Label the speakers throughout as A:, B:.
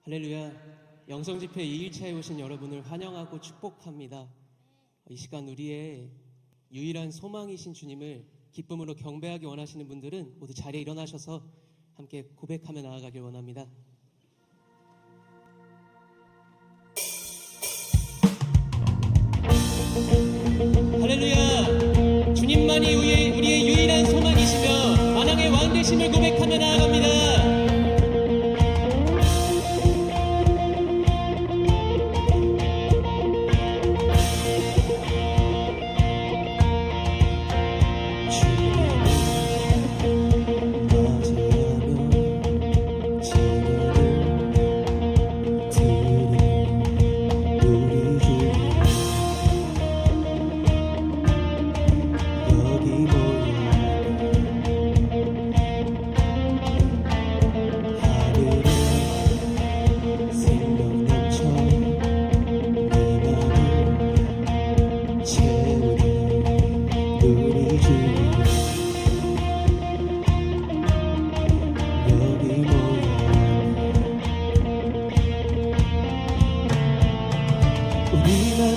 A: 할렐루야. 영성집회 2일차에 오신 여러분을 환영하고 축복합니다. 이 시간 우리의 유일한 소망이신 주님을 기쁨으로 경배하기 원하시는 분들은 모두 자리에 일어나셔서 함께 고백하며 나아가길 원합니다. 할렐루야. 주님만이 우리의 유일한 소망이시며 만왕의 왕 되심을 고백하며 나아갑니다.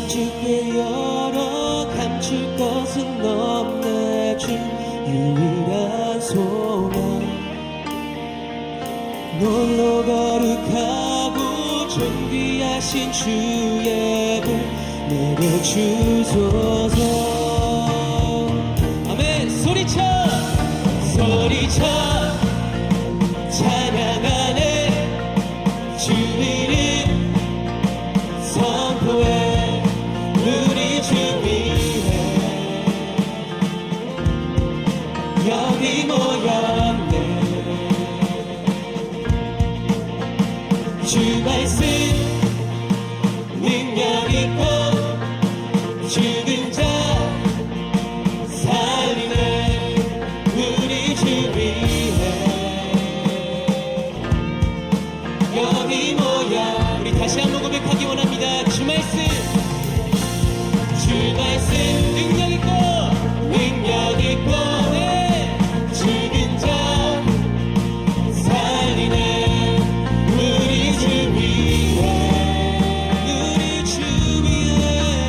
A: 주께 열어 감출 것은 없네. 주 유일한 소망 놀러 거룩하고 존귀하신 주의 복 내려주소서. 아멘. 소리쳐 찬양하네. 주 이름 선포해. 우리 주 위에 여기 모였네. 주 말씀 능력 있고 죽은 자 살리네. 우리 주 위에 여기 모여. 우리 다시 한번 고백하기 원합니다. 주 말씀 능력 있고 네. 죽은 자 살리네. 우리 주 위에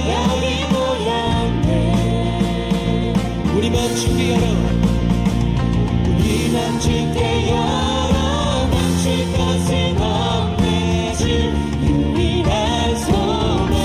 A: 여기 모였네. 우리 맘 주께 열어. 우리 맘 주께 열어 감출 것은 없네. 주 유일한 소망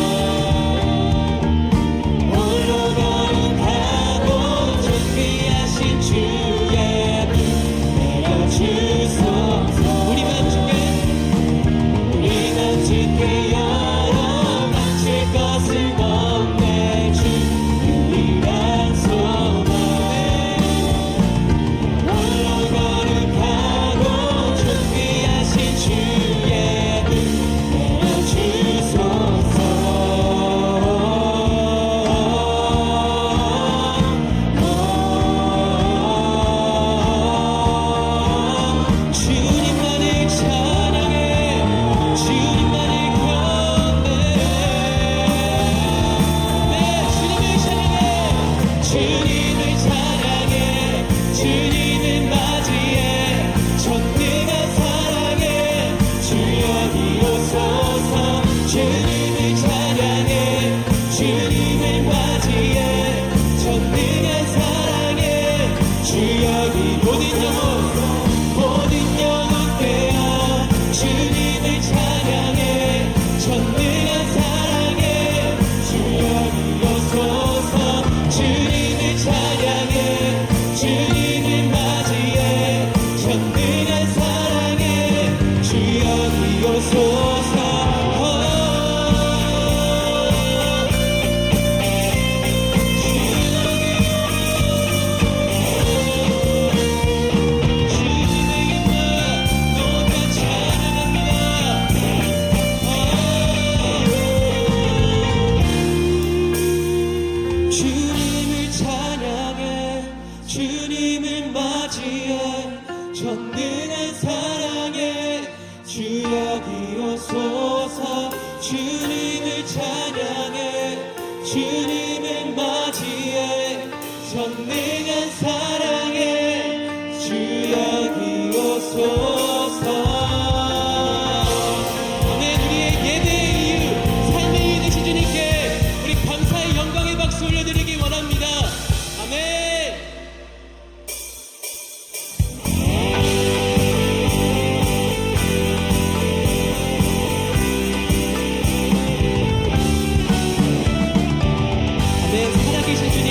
A: 살아계신 주님,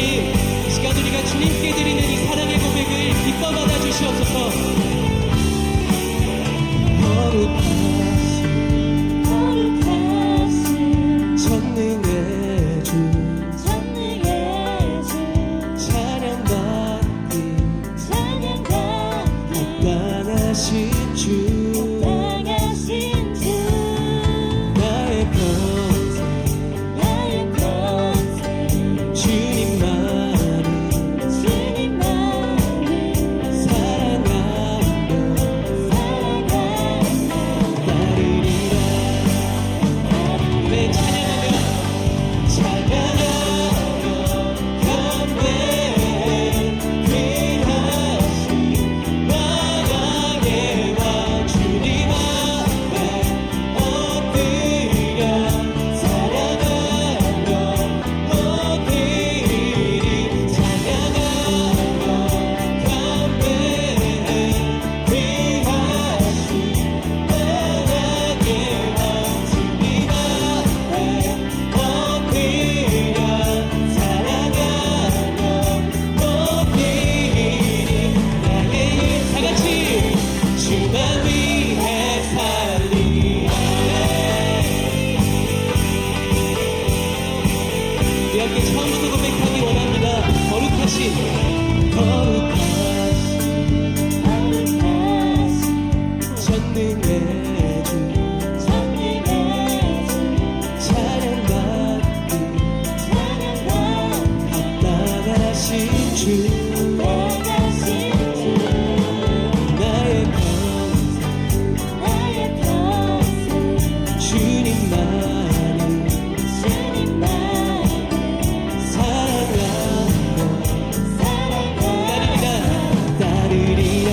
A: 이 시간 우리가 주님께 드리는 이 사랑의 고백을 기뻐 받아 주시옵소서. 거룩하신 전능의 주 합당하신 주 나의 평생 주님만을 사랑하며 따르리라. 네, 찬양하며 경배해 귀하신 만왕의 왕 주님 앞에 엎드려 사랑하며 높이리. 찬양하며 경배해 귀하신 만왕의 왕 주님 앞에 엎드려 사랑하며 높이리. 나의 다같이 주만 위해 살리라. 우리 함께 처음부터 고백하기 원합니다. 거룩하신 전능의 주 찬양받기 합당하신 주 나의 평생 주님만을 사랑하며 따르리라.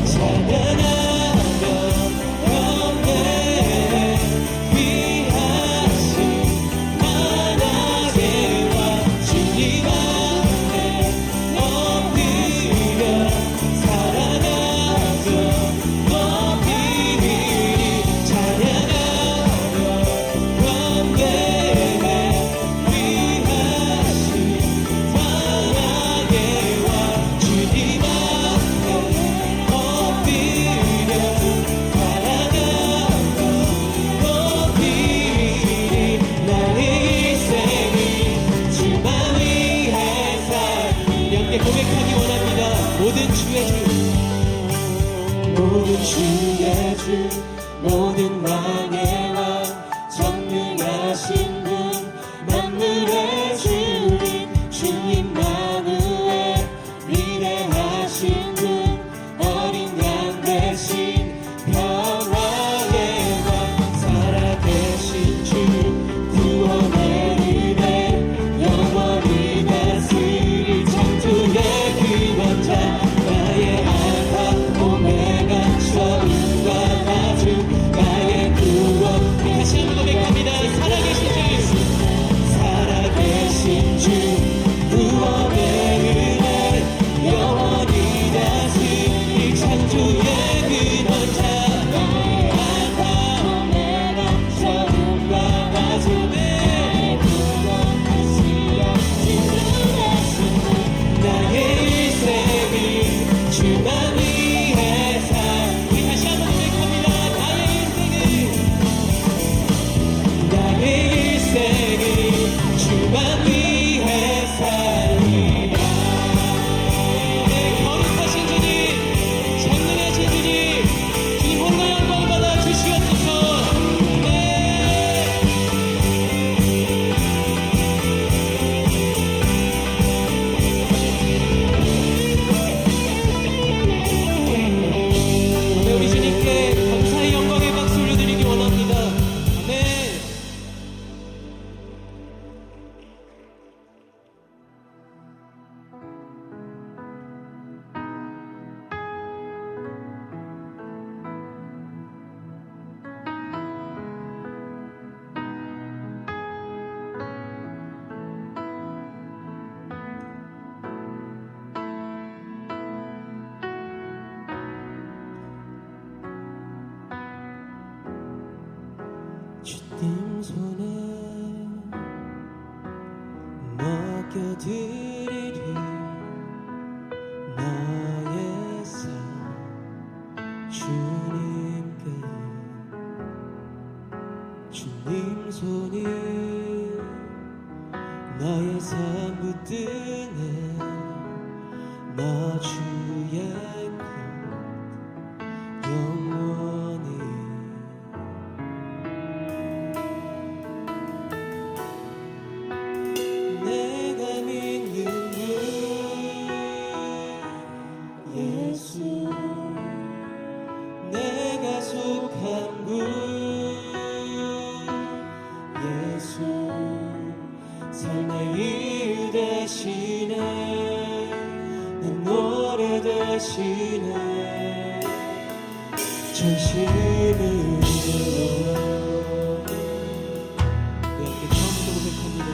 A: 찬양하며 경배해 귀하신 만왕의 왕 주님 앞에 엎드려 사랑하며 높이리. 찬양하며 경배해 귀하신 만왕의 왕 주님 앞에 엎드려 사랑하며 높이리. 나의 인생이 주만 위해 살리. 함께 고백하기 원합니다. 모든 주의 주 모든 왕의 왕 전능하신 분 만물의 주인 주님만으의 위대하신 분 어린 양 대신 평화의 왕 살아계신 주 구원의 은혜 영원히 다스릴 창조의 근원자 나의 알파 오메가 처음과 마지막 드리리 나의 삶 주님께. 주님 손이 나의 삶 붙드네. 나 주의 것 영원히. 내가 믿는 분 예수, 내가 속한 분 예수, 삶의 이유 되시네. 내 노래 되시네. 전심으로 우리 함께 처음부터 고백합니다.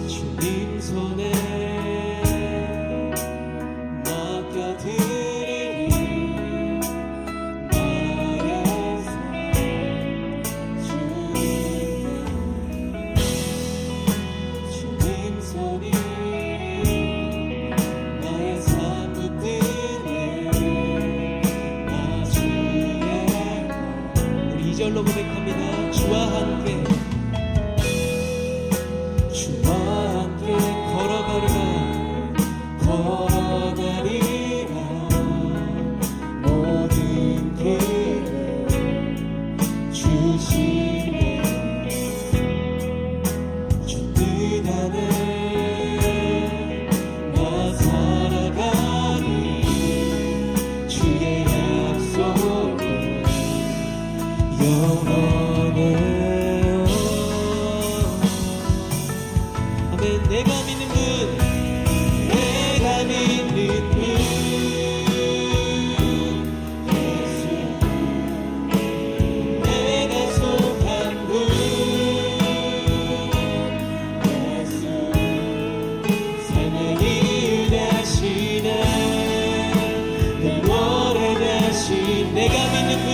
A: 주님 손에 맡겨드리리 나의 삶 주님 손이 나의 삶 붙드네. 나 주의 우리 2절로 고백합니다. 주와 함께 걸어가리라 모든 길을 주시네. 주 뜻 안에 나 살아가니 주의 약속은 영원해. 아멘. 내가 믿는 분, 내가 믿는 분 예수, 내가 속한 분 예수, 삶의 이유 되시네. 내 노래 되신 내가 믿는 분,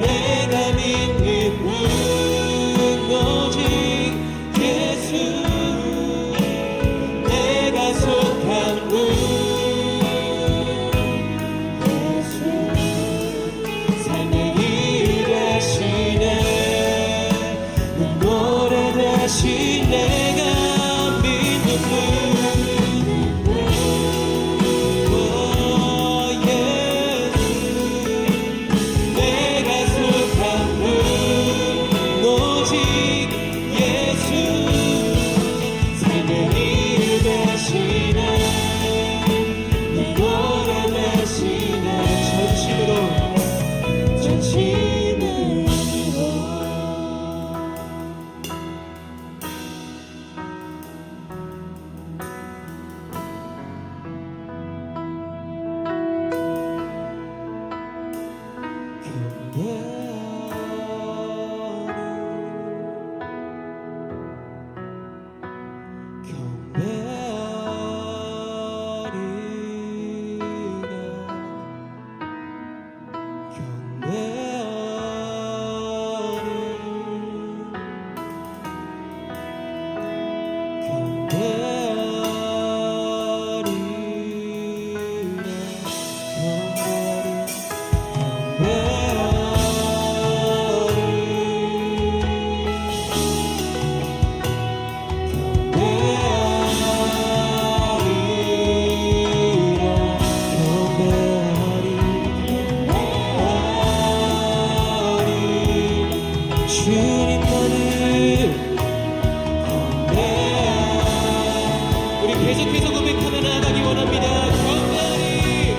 A: 내가 믿는 분 오직 예수, 내가 속한 분 예수, 삶의 이유 되시네. 내 노래 대신 내가 믿는 분 예수, 내가 속한 분 오직 예수, 삶의 이유 되시네. 내 노래 되시네. 전심으로 계속해서 고백하며 나아가기 원합니다. 경배하리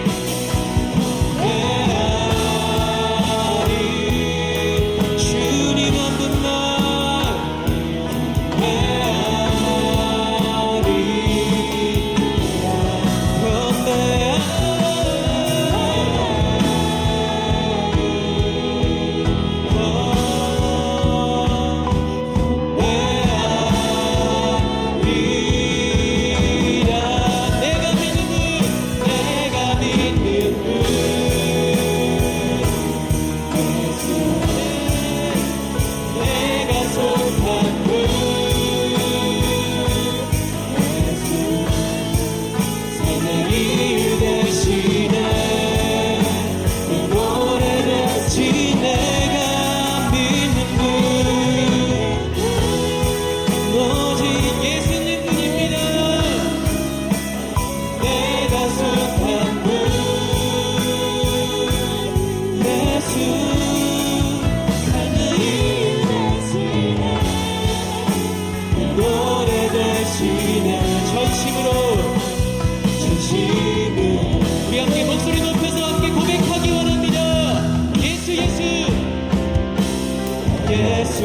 A: 주님 한 분만 경배하리 내가 믿는 분 예수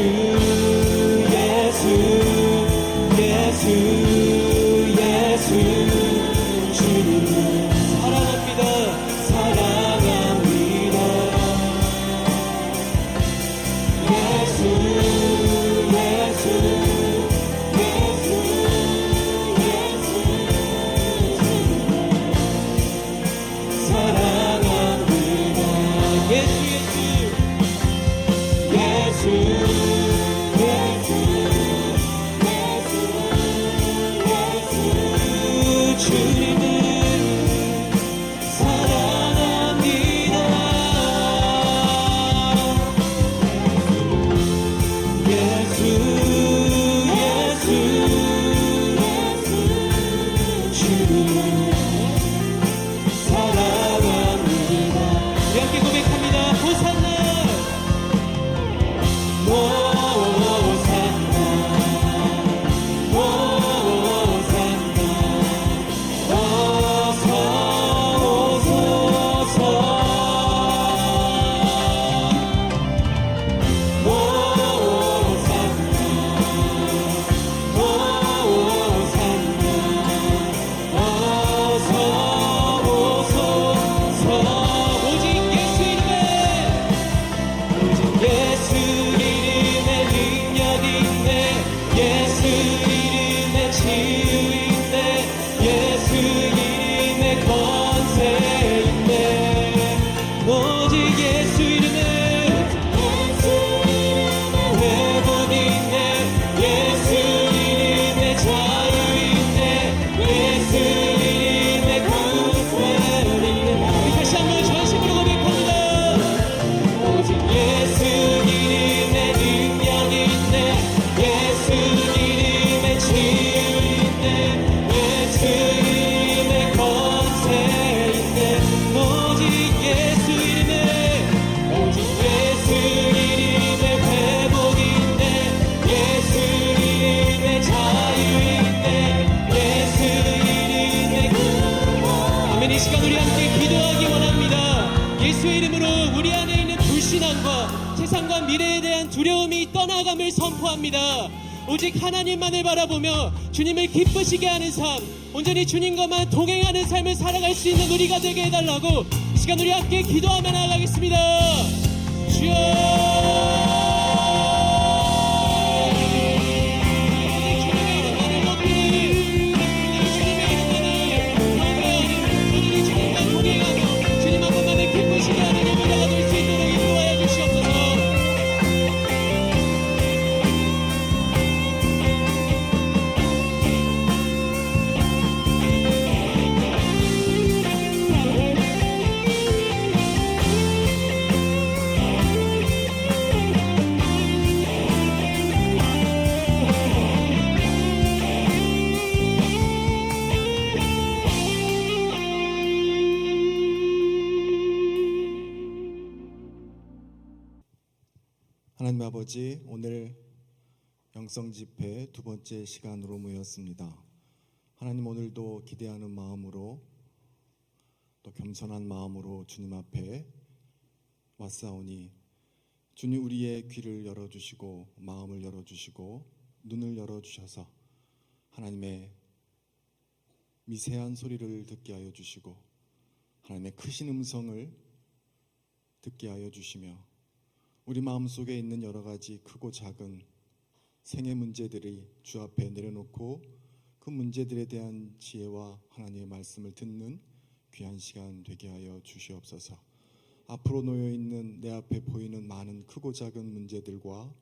A: 예수 예수 예수 주님을 사랑합니다 사랑합니다 예수 예수 예수 예수 사랑합니다 예수 이 시간 우리 함께 기도하기 원합니다. 예수의 이름으로 우리 안에 있는 불신앙과 세상과 미래에 대한 두려움이 떠나감을 선포합니다. 오직 하나님만을 바라보며 주님을 기쁘시게 하는 삶, 온전히 주님과만 동행하는 삶을 살아갈 수 있는 우리가 되게 해달라고 이 시간 우리 함께 기도하며 나아가겠습니다. 주여
B: 하나님 아버지, 오늘 영성 집회 두 번째 시간으로 모였습니다. 하나님, 오늘도 기대하는 마음으로 또 겸손한 마음으로 주님 앞에 왔사오니 주님 우리의 귀를 열어주시고 마음을 열어주시고 눈을 열어주셔서 하나님의 미세한 소리를 듣게 하여 주시고 하나님의 크신 음성을 듣게 하여 주시며 우리 마음속에 있는 여러 가지 크고 작은 생의 문제들이 주 앞에 내려놓고 그 문제들에 대한 지혜와 하나님의 말씀을 듣는 귀한 시간 되게 하여 주시옵소서. 앞으로 놓여있는 내 앞에 보이는 많은 크고 작은 문제들과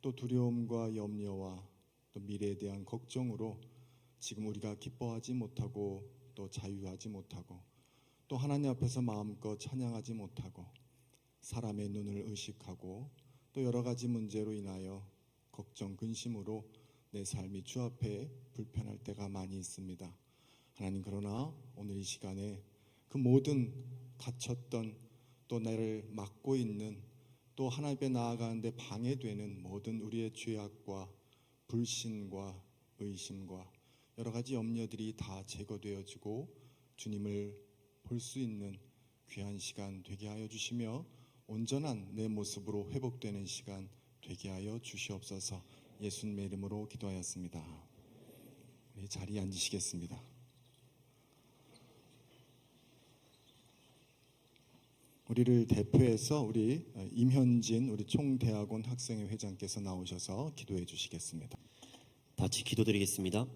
B: 또 두려움과 염려와 또 미래에 대한 걱정으로 지금 우리가 기뻐하지 못하고 또 자유하지 못하고 또 하나님 앞에서 마음껏 찬양하지 못하고 사람의 눈을 의식하고 또 여러 가지 문제로 인하여 걱정, 근심으로 내 삶이 주 앞에 불편할 때가 많이 있습니다. 하나님, 그러나 오늘 이 시간에 그 모든 갇혔던 또 나를 막고 있는 또 하나님 앞에 나아가는데 방해되는 모든 우리의 죄악과 불신과 의심과 여러 가지 염려들이 다 제거되어지고 주님을 볼 수 있는 귀한 시간 되게 하여 주시며 온전한 내 모습으로 회복되는 시간 되게 하여 주시옵소서. 예수님의 이름으로 기도하였습니다. 우리 자리에 앉으시겠습니다. 우리를 대표해서 우리 임현진 우리 총대학원 학생회 회장께서 나오셔서 기도해 주시겠습니다.
C: 같이 기도드리겠습니다.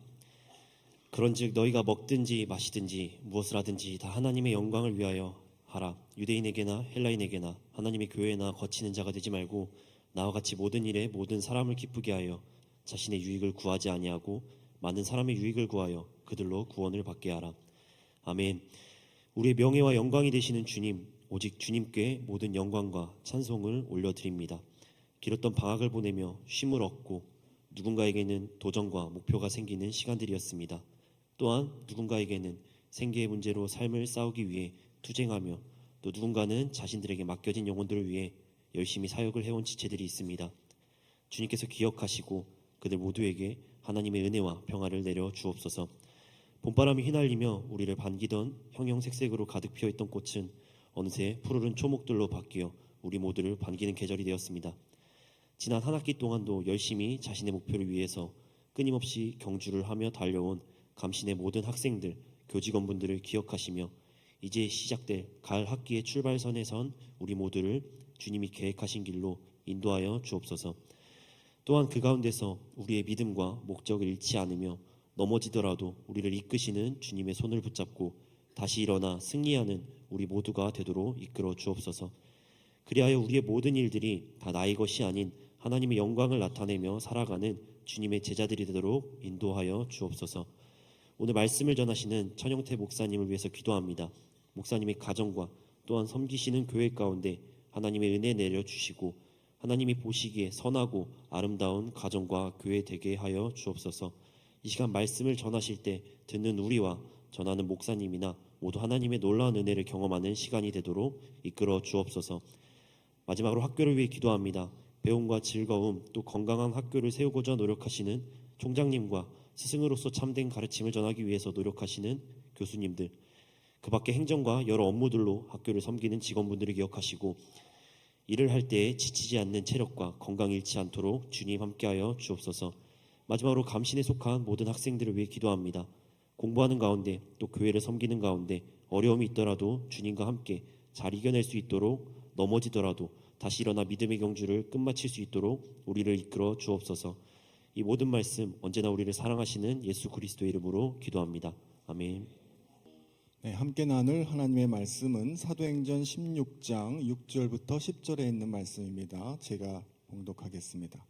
C: 그런즉 너희가 먹든지 마시든지 무엇을 하든지 다 하나님의 영광을 위하여 하라. 유대인에게나 헬라인에게나 하나님의 교회나 거치는 자가 되지 말고 나와 같이 모든 일에 모든 사람을 기쁘게 하여 자신의 유익을 구하지 아니하고 많은 사람의 유익을 구하여 그들로 구원을 받게 하라. 아멘. 우리의 명예와 영광이 되시는 주님, 오직 주님께 모든 영광과 찬송을 올려드립니다. 길었던 방학을 보내며 쉼을 얻고 누군가에게는 도전과 목표가 생기는 시간들이었습니다. 또한 누군가에게는 생계의 문제로 삶을 싸우기 위해 투쟁하며 또 누군가는 자신들에게 맡겨진 영혼들을 위해 열심히 사역을 해온 지체들이 있습니다. 주님께서 기억하시고 그들 모두에게 하나님의 은혜와 평화를 내려 주옵소서. 봄바람이 휘날리며 우리를 반기던 형형색색으로 가득 피어있던 꽃은 어느새 푸르른 초목들로 바뀌어 우리 모두를 반기는 계절이 되었습니다. 지난 한 학기 동안도 열심히 자신의 목표를 위해서 끊임없이 경주를 하며 달려온 감신의 모든 학생들, 교직원분들을 기억하시며 이제 시작될 가을 학기의 출발선에 선 우리 모두를 주님이 계획하신 길로 인도하여 주옵소서. 또한 그 가운데서 우리의 믿음과 목적을 잃지 않으며 넘어지더라도 우리를 이끄시는 주님의 손을 붙잡고 다시 일어나 승리하는 우리 모두가 되도록 이끌어 주옵소서. 그리하여 우리의 모든 일들이 다 나의 것이 아닌 하나님의 영광을 나타내며 살아가는 주님의 제자들이 되도록 인도하여 주옵소서. 오늘 말씀을 전하시는 천영태 목사님을 위해서 기도합니다. 목사님의 가정과 또한 섬기시는 교회 가운데 하나님의 은혜 내려주시고 하나님이 보시기에 선하고 아름다운 가정과 교회 되게 하여 주옵소서. 이 시간 말씀을 전하실 때 듣는 우리와 전하는 목사님이나 모두 하나님의 놀라운 은혜를 경험하는 시간이 되도록 이끌어 주옵소서. 마지막으로 학교를 위해 기도합니다. 배움과 즐거움 또 건강한 학교를 세우고자 노력하시는 총장님과 스승으로서 참된 가르침을 전하기 위해서 노력하시는 교수님들, 그 밖에 행정과 여러 업무들로 학교를 섬기는 직원분들을 기억하시고 일을 할 때에 지치지 않는 체력과 건강 잃지 않도록 주님 함께하여 주옵소서. 마지막으로 감신에 속한 모든 학생들을 위해 기도합니다. 공부하는 가운데 또 교회를 섬기는 가운데 어려움이 있더라도 주님과 함께 잘 이겨낼 수 있도록 넘어지더라도 다시 일어나 믿음의 경주를 끝마칠 수 있도록 우리를 이끌어 주옵소서. 이 모든 말씀 언제나 우리를 사랑하시는 예수 그리스도의 이름으로 기도합니다. 아멘.
B: 네, 함께 나눌 하나님의 말씀은 사도행전 16장 6절부터 10절에 있는 말씀입니다. 제가 봉독하겠습니다.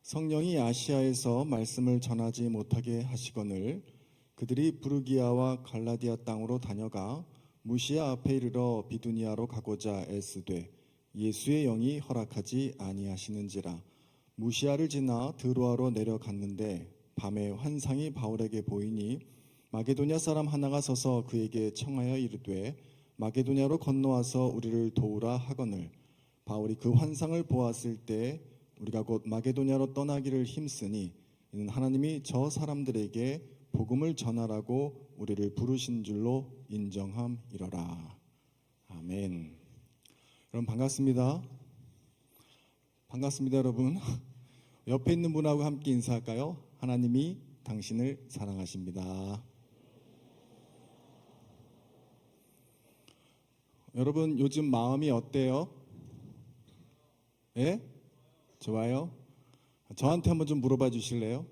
B: 성령이 아시아에서 말씀을 전하지 못하게 하시거늘 그들이 부르기아와 갈라디아 땅으로 다녀가 무시아 앞에 이르러 비두니아로 가고자 애쓰되 예수의 영이 허락하지 아니하시는지라. 무시아를 지나 드로아로 내려갔는데 밤에 환상이 바울에게 보이니 마게도냐 사람 하나가 서서 그에게 청하여 이르되 마게도냐로 건너와서 우리를 도우라 하거늘 바울이 그 환상을 보았을 때 우리가 곧 마게도냐로 떠나기를 힘쓰니 이는 하나님이 저 사람들에게 복음을 전하라고 우리를 부르신 줄로 인정함이러라. 아멘. 여러분 반갑습니다. 반갑습니다, 여러분. 옆에 있는 분하고 함께 인사할까요? 하나님이 당신을 사랑하십니다. 여러분 요즘 마음이 어때요? 예? 좋아요? 저한테 한번 좀 물어봐 주실래요?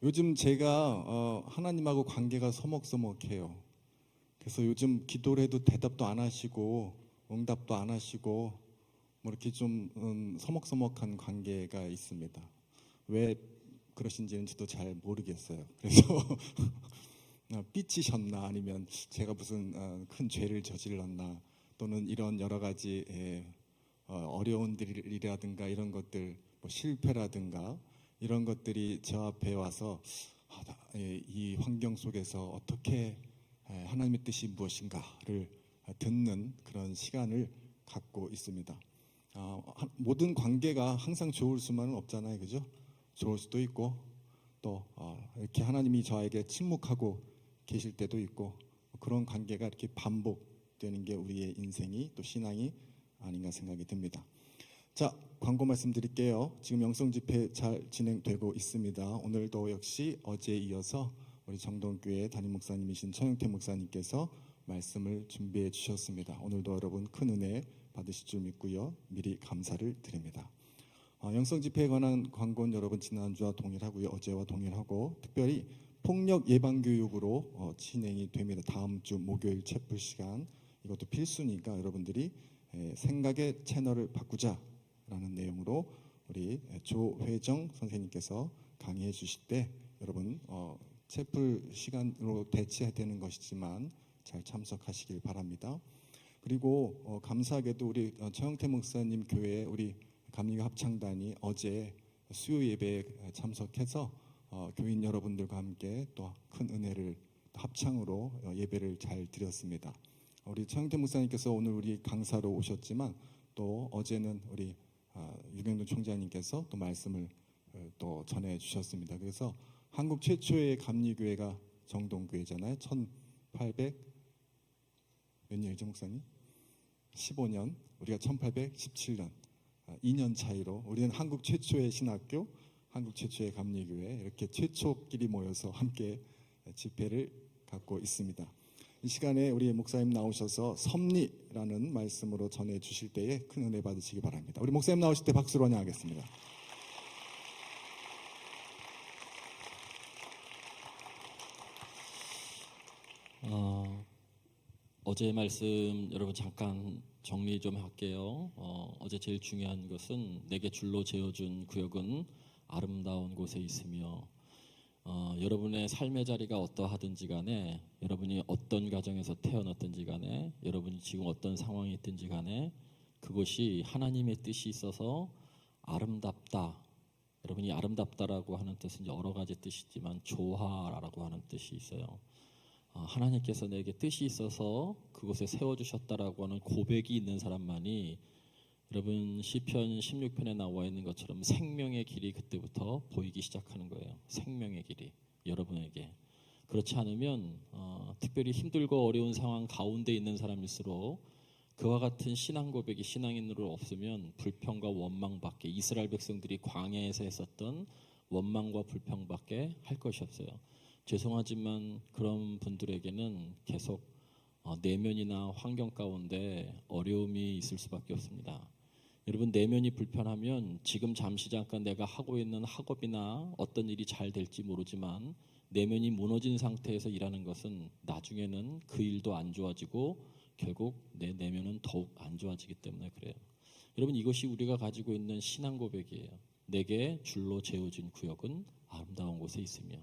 B: 요즘 제가 하나님하고 관계가 서먹서먹해요. 그래서 요즘 기도를 해도 대답도 안 하시고 응답도 안 하시고 뭐 이렇게 좀 서먹서먹한 관계가 있습니다. 왜 그러신지는 저도 잘 모르겠어요. 그래서 삐치셨나 아니면 제가 무슨 큰 죄를 저질렀나 또는 이런 여러 가지 어려운 일이라든가 이런 것들 뭐 실패라든가 이런 것들이 저 앞에 와서 이 환경 속에서 어떻게 하나님의 뜻이 무엇인가를 듣는 그런 시간을 갖고 있습니다. 모든 관계가 항상 좋을 수만은 없잖아요, 그죠? 좋을 수도 있고 또 이렇게 하나님이 저에게 침묵하고 계실 때도 있고 그런 관계가 이렇게 반복되는 게 우리의 인생이 또 신앙이 아닌가 생각이 듭니다. 자, 광고 말씀드릴게요. 지금 영성 집회 잘 진행되고 있습니다. 오늘도 역시 어제에 이어서 우리 정동교회 담임 목사님이신 천영태 목사님께서 말씀을 준비해 주셨습니다. 오늘도 여러분 큰 은혜 받으실 줄 믿고요. 미리 감사를 드립니다. 영성 집회에 관한 광고는 여러분 지난주와 동일하고요. 어제와 동일하고 특별히 폭력 예방 교육으로 진행이 됩니다. 다음 주 목요일 채플 시간 이것도 필수니까 여러분들이 생각의 채널을 바꾸자라는 내용으로 우리 조회정 선생님께서 강의해 주실 때 여러분 채플 시간으로 대체되는 것이지만 잘 참석하시길 바랍니다. 그리고 감사하게도 우리 최영태 목사님 교회 우리 감리교 합창단이 어제 수요 예배에 참석해서 교인 여러분들과 함께 또 큰 은혜를 합창으로 예배를 잘 드렸습니다. 우리 최영태 목사님께서 오늘 우리 강사로 오셨지만 또 어제는 우리 유경돈 총장님께서 또 말씀을 또 전해 주셨습니다. 그래서 한국 최초의 감리교회가 정동교회잖아요. 1800 몇 년이죠 목사님? 15년, 우리가 1817년 2년 차이로 우리는 한국 최초의 신학교, 한국 최초의 감리교회 이렇게 최초끼리 모여서 함께 집회를 갖고 있습니다. 이 시간에 우리 목사님 나오셔서 섭리라는 말씀으로 전해 주실 때에 큰 은혜 받으시기 바랍니다. 우리 목사님 나오실 때 박수로 환영하겠습니다.
D: 어제 말씀 여러분 잠깐 정리 좀 할게요. 어제 제일 중요한 것은 내게 줄로 재어준 구역은 아름다운 곳에 있으며 여러분의 삶의 자리가 어떠하든지 간에 여러분이 어떤 가정에서 태어났든지 간에 여러분이 지금 어떤 상황이 있든지 간에 그것이 하나님의 뜻이 있어서 아름답다. 여러분이 아름답다라고 하는 뜻은 여러 가지 뜻이지만 조화라고 하는 뜻이 있어요. 하나님께서 내게 뜻이 있어서 그곳에 세워주셨다라고 하는 고백이 있는 사람만이 여러분 시편 16편에 나와 있는 것처럼 생명의 길이 그때부터 보이기 시작하는 거예요. 생명의 길이 여러분에게. 그렇지 않으면 특별히 힘들고 어려운 상황 가운데 있는 사람일수록 그와 같은 신앙 고백이 신앙인으로 없으면 불평과 원망밖에 이스라엘 백성들이 광야에서 했었던 원망과 불평밖에 할 것이 없어요. 죄송하지만 그런 분들에게는 계속 내면이나 환경 가운데 어려움이 있을 수밖에 없습니다. 여러분 내면이 불편하면 지금 잠시 잠깐 내가 하고 있는 학업이나 어떤 일이 잘 될지 모르지만 내면이 무너진 상태에서 일하는 것은 나중에는 그 일도 안 좋아지고 결국 내 내면은 더욱 안 좋아지기 때문에 그래요. 여러분 이것이 우리가 가지고 있는 신앙 고백이에요. 내게 줄로 재어진 구역은 아름다운 곳에 있으며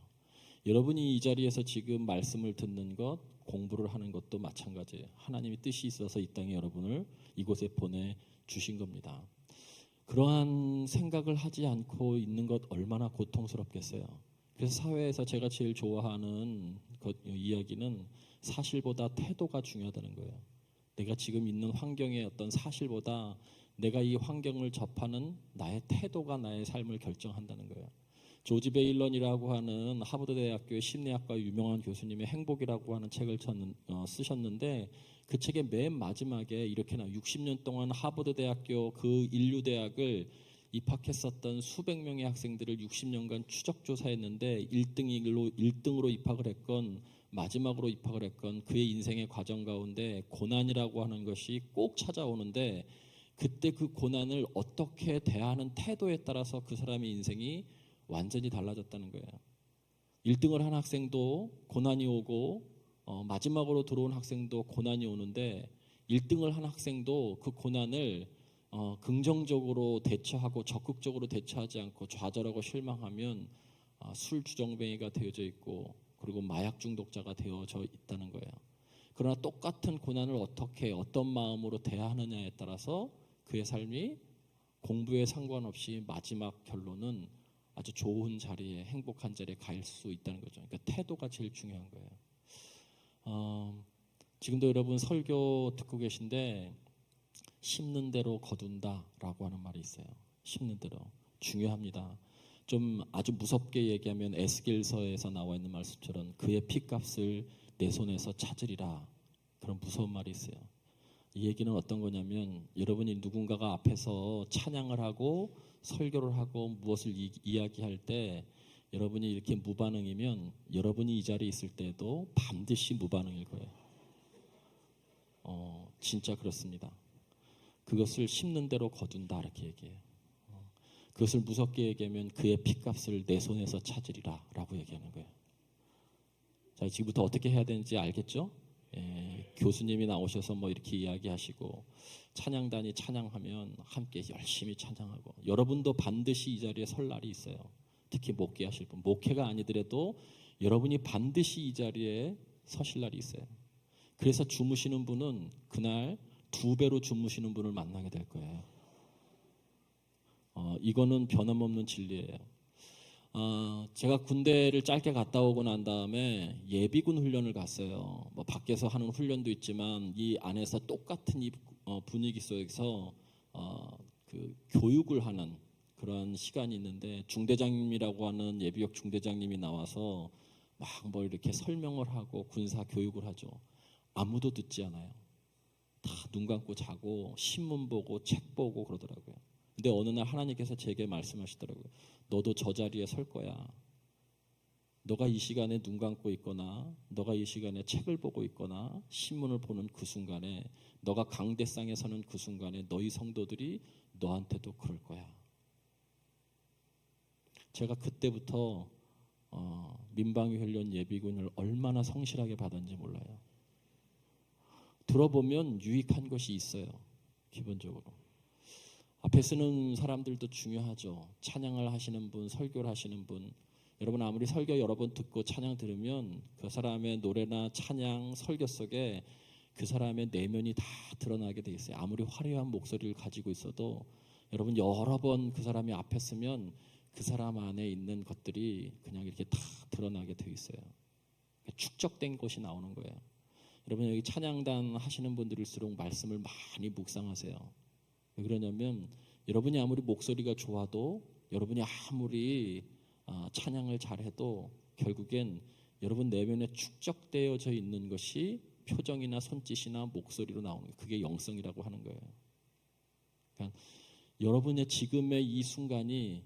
D: 여러분이 이 자리에서 지금 말씀을 듣는 것, 공부를 하는 것도 마찬가지예요. 하나님의 뜻이 있어서 이 땅에 여러분을 이곳에 보내주신 겁니다. 그러한 생각을 하지 않고 있는 것 얼마나 고통스럽겠어요. 그래서 사회에서 제가 제일 좋아하는 이야기는 사실보다 태도가 중요하다는 거예요. 내가 지금 있는 환경의 어떤 사실보다 내가 이 환경을 접하는 나의 태도가 나의 삶을 결정한다는 거예요. 조지 베일런이라고 하는 하버드 대학교의 심리학과 유명한 교수님의 행복이라고 하는 책을 쓰셨는데 그 책의 맨 마지막에 이렇게 나와요. 60년 동안 하버드 대학교 그 인류 대학을 입학했었던 수백 명의 학생들을 60년간 추적 조사했는데 1등으로 입학을 했건 마지막으로 입학을 했건 그의 인생의 과정 가운데 고난이라고 하는 것이 꼭 찾아오는데 그때 그 고난을 어떻게 대하는 태도에 따라서 그 사람의 인생이 완전히 달라졌다는 거예요. 1등을 한 학생도 고난이 오고 마지막으로 들어온 학생도 고난이 오는데 1등을 한 학생도 그 고난을 긍정적으로 대처하고 적극적으로 대처하지 않고 좌절하고 실망하면 술 주정뱅이가 되어져 있고 그리고 마약 중독자가 되어져 있다는 거예요. 그러나 똑같은 고난을 어떻게 어떤 마음으로 대하느냐에 따라서 그의 삶이 공부에 상관없이 마지막 결론은 아주 좋은 자리에 행복한 자리에 갈 수 있다는 거죠. 그러니까 태도가 제일 중요한 거예요. 지금도 여러분 설교 듣고 계신데 심는 대로 거둔다라고 하는 말이 있어요. 심는 대로 중요합니다. 좀 아주 무섭게 얘기하면 에스겔서에서 나와 있는 말씀처럼 그의 피값을 내 손에서 찾으리라 그런 무서운 말이 있어요. 이 얘기는 어떤 거냐면 여러분이 누군가가 앞에서 찬양을 하고 설교를 하고 무엇을 이야기할 때 여러분이 이렇게 무반응이면 여러분이 이 자리에 있을 때도 반드시 무반응일 거예요. 진짜 그렇습니다. 그것을 심는 대로 거둔다 이렇게 얘기해요. 그것을 무섭게 얘기하면 그의 핏값을 내 손에서 찾으리라 라고 얘기하는 거예요. 자, 지금부터 어떻게 해야 되는지 알겠죠? 교수님이 나오셔서 뭐 이렇게 이야기하시고 찬양단이 찬양하면 함께 열심히 찬양하고 여러분도 반드시 이 자리에 설 날이 있어요. 특히 목회하실 분, 목회가 아니더라도 여러분이 반드시 이 자리에 서실 날이 있어요. 그래서 주무시는 분은 그날 2배로 주무시는 분을 만나게 될 거예요. 이거는 변함없는 진리예요. 제가 군대를 짧게 갔다 오고 난 다음에 예비군 훈련을 갔어요. 뭐 밖에서 하는 훈련도 있지만 이 안에서 똑같은 이 분위기 속에서 그 교육을 하는 그런 시간이 있는데 중대장님이라고 하는 예비역 중대장님이 나와서 막 뭐 이렇게 설명을 하고 군사 교육을 하죠. 아무도 듣지 않아요. 다 눈 감고 자고 신문 보고 책 보고 그러더라고요. 근데 어느 날 하나님께서 제게 말씀하시더라고요. 너도 저 자리에 설 거야. 너가 이 시간에 눈 감고 있거나 너가 이 시간에 책을 보고 있거나 신문을 보는 그 순간에 너가 강대상에 서는 그 순간에 너희 성도들이 너한테도 그럴 거야. 제가 그때부터 민방위 훈련 예비군을 얼마나 성실하게 받았는지 몰라요. 들어보면 유익한 것이 있어요. 기본적으로. 앞에 쓰는 사람들도 중요하죠. 찬양을 하시는 분, 설교를 하시는 분. 여러분 아무리 설교 여러 번 듣고 찬양 들으면 그 사람의 노래나 찬양, 설교 속에 그 사람의 내면이 다 드러나게 돼 있어요. 아무리 화려한 목소리를 가지고 있어도 여러분 여러 번 그 사람이 앞에 쓰면 그 사람 안에 있는 것들이 그냥 이렇게 다 드러나게 돼 있어요. 축적된 것이 나오는 거예요. 여러분 여기 찬양단 하시는 분들일수록 말씀을 많이 묵상하세요. 왜 그러냐면 여러분이 아무리 목소리가 좋아도 여러분이 아무리 찬양을 잘해도 결국엔 여러분 내면에 축적되어져 있는 것이 표정이나 손짓이나 목소리로 나오는 거예요. 그게 영성이라고 하는 거예요. 그러니까 여러분의 지금의 이 순간이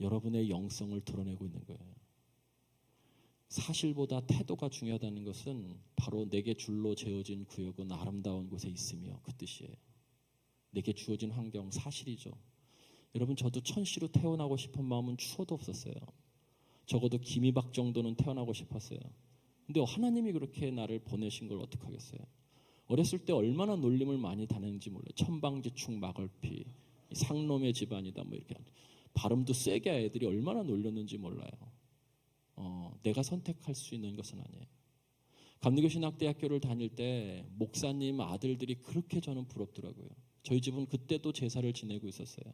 D: 여러분의 영성을 드러내고 있는 거예요. 사실보다 태도가 중요하다는 것은 바로 내게 줄로 재어진 구역은 아름다운 곳에 있으며 그 뜻이에요. 내게 주어진 환경 사실이죠. 여러분 저도 천씨로 태어나고 싶은 마음은 추워도 없었어요. 적어도 김이박 정도는 태어나고 싶었어요. 근데 하나님이 그렇게 나를 보내신 걸 어떡하겠어요. 어렸을 때 얼마나 놀림을 많이 당했는지 몰라요. 천방지축 마걸피 상놈의 집안이다 뭐 이렇게 발음도 세게 애들이 얼마나 놀렸는지 몰라요. 내가 선택할 수 있는 것은 아니에요. 감리교신학대학교를 다닐 때 목사님 아들들이 그렇게 저는 부럽더라고요. 저희 집은 그때도 제사를 지내고 있었어요.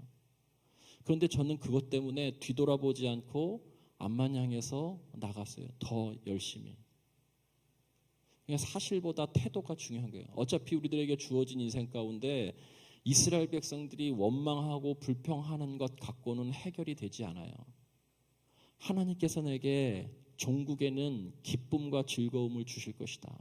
D: 그런데 저는 그것 때문에 뒤돌아보지 않고 앞만 향해서 나갔어요. 더 열심히. 그러니까 사실보다 태도가 중요한 거예요. 어차피 우리들에게 주어진 인생 가운데 이스라엘 백성들이 원망하고 불평하는 것 갖고는 해결이 되지 않아요. 하나님께서 내게 종국에는 기쁨과 즐거움을 주실 것이다.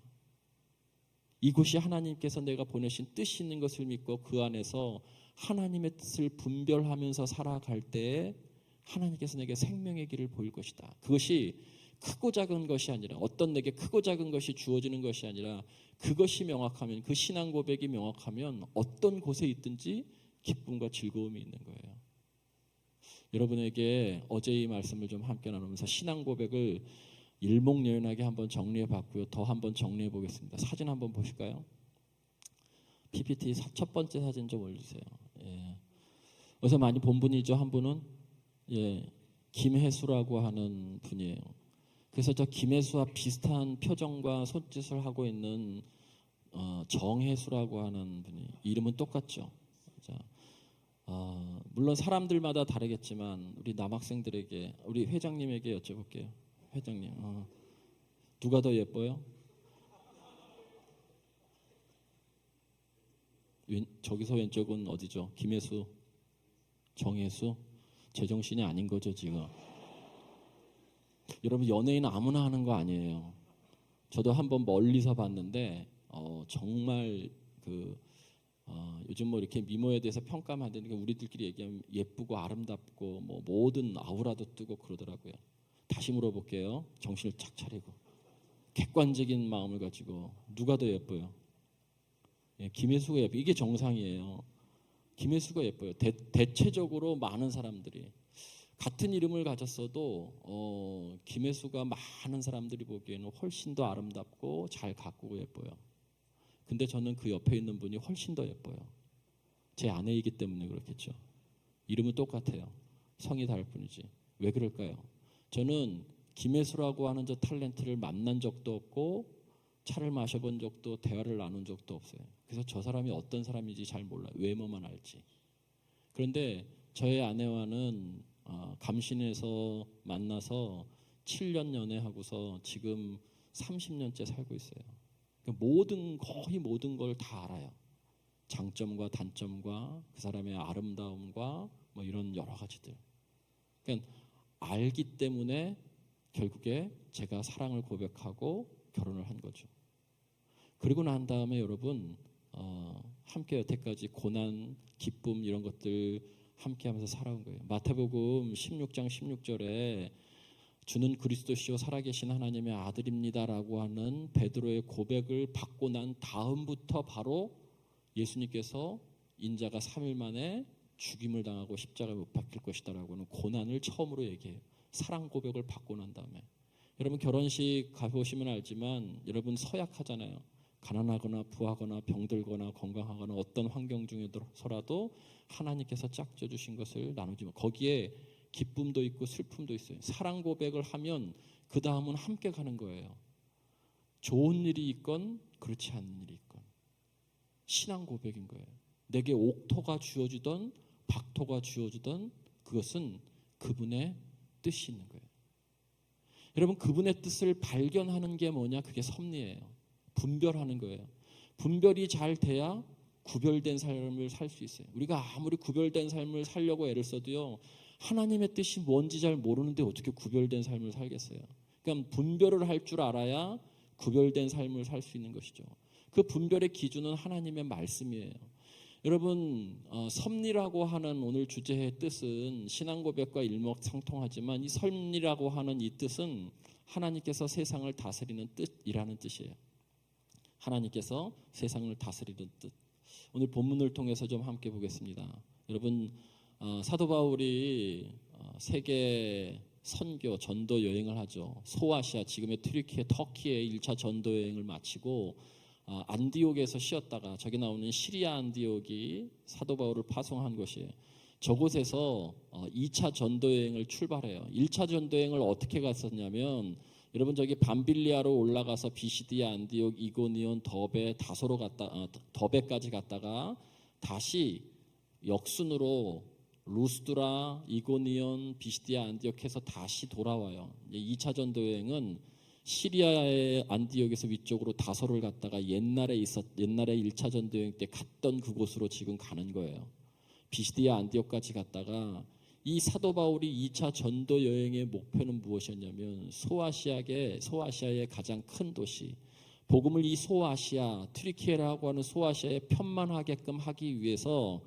D: 이곳이 하나님께서 내가 보내신 뜻이 있는 것을 믿고 그 안에서 하나님의 뜻을 분별하면서 살아갈 때에 하나님께서 내게 생명의 길을 보일 것이다. 그것이 크고 작은 것이 아니라 어떤 내게 크고 작은 것이 주어지는 것이 아니라 그것이 명확하면 그 신앙 고백이 명확하면 어떤 곳에 있든지 기쁨과 즐거움이 있는 거예요. 여러분에게 어제 이 말씀을 좀 함께 나누면서 신앙 고백을 일목요연하게 한번 정리해 봤고요. 더 한번 정리해 보겠습니다. 사진 한번 보실까요? PPT 첫 번째 사진 좀 올려주세요. 예. 어디서 많이 본 분이죠. 한 분은 김혜수라고 하는 분이에요. 그래서 저 김혜수와 비슷한 표정과 손짓을 하고 있는 정혜수라고 하는 분이 이름은 똑같죠. 자, 물론 사람들마다 다르겠지만 우리 남학생들에게 우리 회장님에게 여쭤볼게요. 회장님, 누가 더 예뻐요? 저기서 왼쪽은 어디죠? 김혜수, 정혜수? 제정신이 아닌 거죠 지금. 여러분 연예인은 아무나 하는 거 아니에요. 저도 한번 멀리서 봤는데 정말 그 요즘 뭐 이렇게 미모에 대해서 평가하면 안 되니까 우리들끼리 얘기하면 예쁘고 아름답고 뭐 모든 아우라도 뜨고 그러더라고요. 다시 물어볼게요. 정신을 쫙 차리고 객관적인 마음을 가지고 누가 더 예뻐요? 예, 김혜수가 예뻐요. 이게 정상이에요. 김혜수가 예뻐요. 대체적으로 많은 사람들이 같은 이름을 가졌어도 김혜수가 많은 사람들이 보기에는 훨씬 더 아름답고 잘 가꾸고 예뻐요. 근데 저는 그 옆에 있는 분이 훨씬 더 예뻐요. 제 아내이기 때문에 그렇겠죠. 이름은 똑같아요. 성이 다를 뿐이지. 왜 그럴까요? 저는 김혜수라고 하는 저 탤런트를 만난 적도 없고 차를 마셔본 적도 대화를 나눈 적도 없어요. 그래서 저 사람이 어떤 사람인지 잘 몰라요. 외모만 알지. 그런데 저의 아내와는 감신에서 만나서 7년 연애하고서 지금 30년째 살고 있어요. 그러니까 거의 모든 걸 다 알아요. 장점과 단점과 그 사람의 아름다움과 뭐 이런 여러 가지들. 그러니까 알기 때문에 결국에 제가 사랑을 고백하고 결혼을 한 거죠. 그리고 난 다음에 여러분 함께 여태까지 고난, 기쁨 이런 것들 함께 하면서 살아온 거예요. 마태복음 16장 16절에 주는 그리스도시요 살아계신 하나님의 아들입니다라고 하는 베드로의 고백을 받고 난 다음부터 바로 예수님께서 인자가 3일 만에 죽임을 당하고 십자가에 못 박힐 것이다라고 하는 고난을 처음으로 얘기해요. 사랑 고백을 받고 난 다음에. 여러분 결혼식 가보시면 알지만 여러분 서약하잖아요. 가난하거나 부하거나 병들거나 건강하거나 어떤 환경 중에서라도 하나님께서 짝져 주신 것을 나누지만 거기에 기쁨도 있고 슬픔도 있어요. 사랑 고백을 하면 그 다음은 함께 가는 거예요. 좋은 일이 있건 그렇지 않은 일이 있건 신앙 고백인 거예요. 내게 옥토가 주어지던 박토가 주어지던 그것은 그분의 뜻이 있는 거예요. 여러분 그분의 뜻을 발견하는 게 뭐냐? 그게 섭리예요. 분별하는 거예요. 분별이 잘 돼야 구별된 삶을 살 수 있어요. 우리가 아무리 구별된 삶을 살려고 애를 써도요. 하나님의 뜻이 뭔지 잘 모르는데 어떻게 구별된 삶을 살겠어요. 그러니까 분별을 할 줄 알아야 구별된 삶을 살 수 있는 것이죠. 그 분별의 기준은 하나님의 말씀이에요. 여러분 섭리라고 하는 오늘 주제의 뜻은 신앙 고백과 일맥상통하지만 이 섭리라고 하는 이 뜻은 하나님께서 세상을 다스리는 뜻이라는 뜻이에요. 하나님께서 세상을 다스리는 뜻. 오늘 본문을 통해서 좀 함께 보겠습니다. 여러분 사도 바울이 세계 선교 전도 여행을 하죠. 소아시아 지금의 튀르키예 터키의 1차 전도 여행을 마치고 안디옥에서 쉬었다가 저기 나오는 시리아 안디옥이 사도 바울을 파송한 곳이에요. 저곳에서 2차 전도 여행을 출발해요. 1차 전도 여행을 어떻게 갔었냐면 여러분 저기 밤빌리아로 올라가서 비시디아, 안디옥, 이고니온, 더베, 다소로 더베까지 갔다가 다시 역순으로 루스드라, 이고니온, 비시디아, 안디옥해서 다시 돌아와요. 2차 전도 여행은 시리아의 안디옥에서 위쪽으로 다소를 갔다가 옛날에 1차 전도 여행 때 갔던 그곳으로 지금 가는 거예요. 비시디아, 안디옥까지 갔다가 이 사도 바울이 2차 전도 여행의 목표는 무엇이었냐면 소아시아의 가장 큰 도시 복음을 이 소아시아 튀르키예라고 하는 소아시아에 편만하게끔 하기 위해서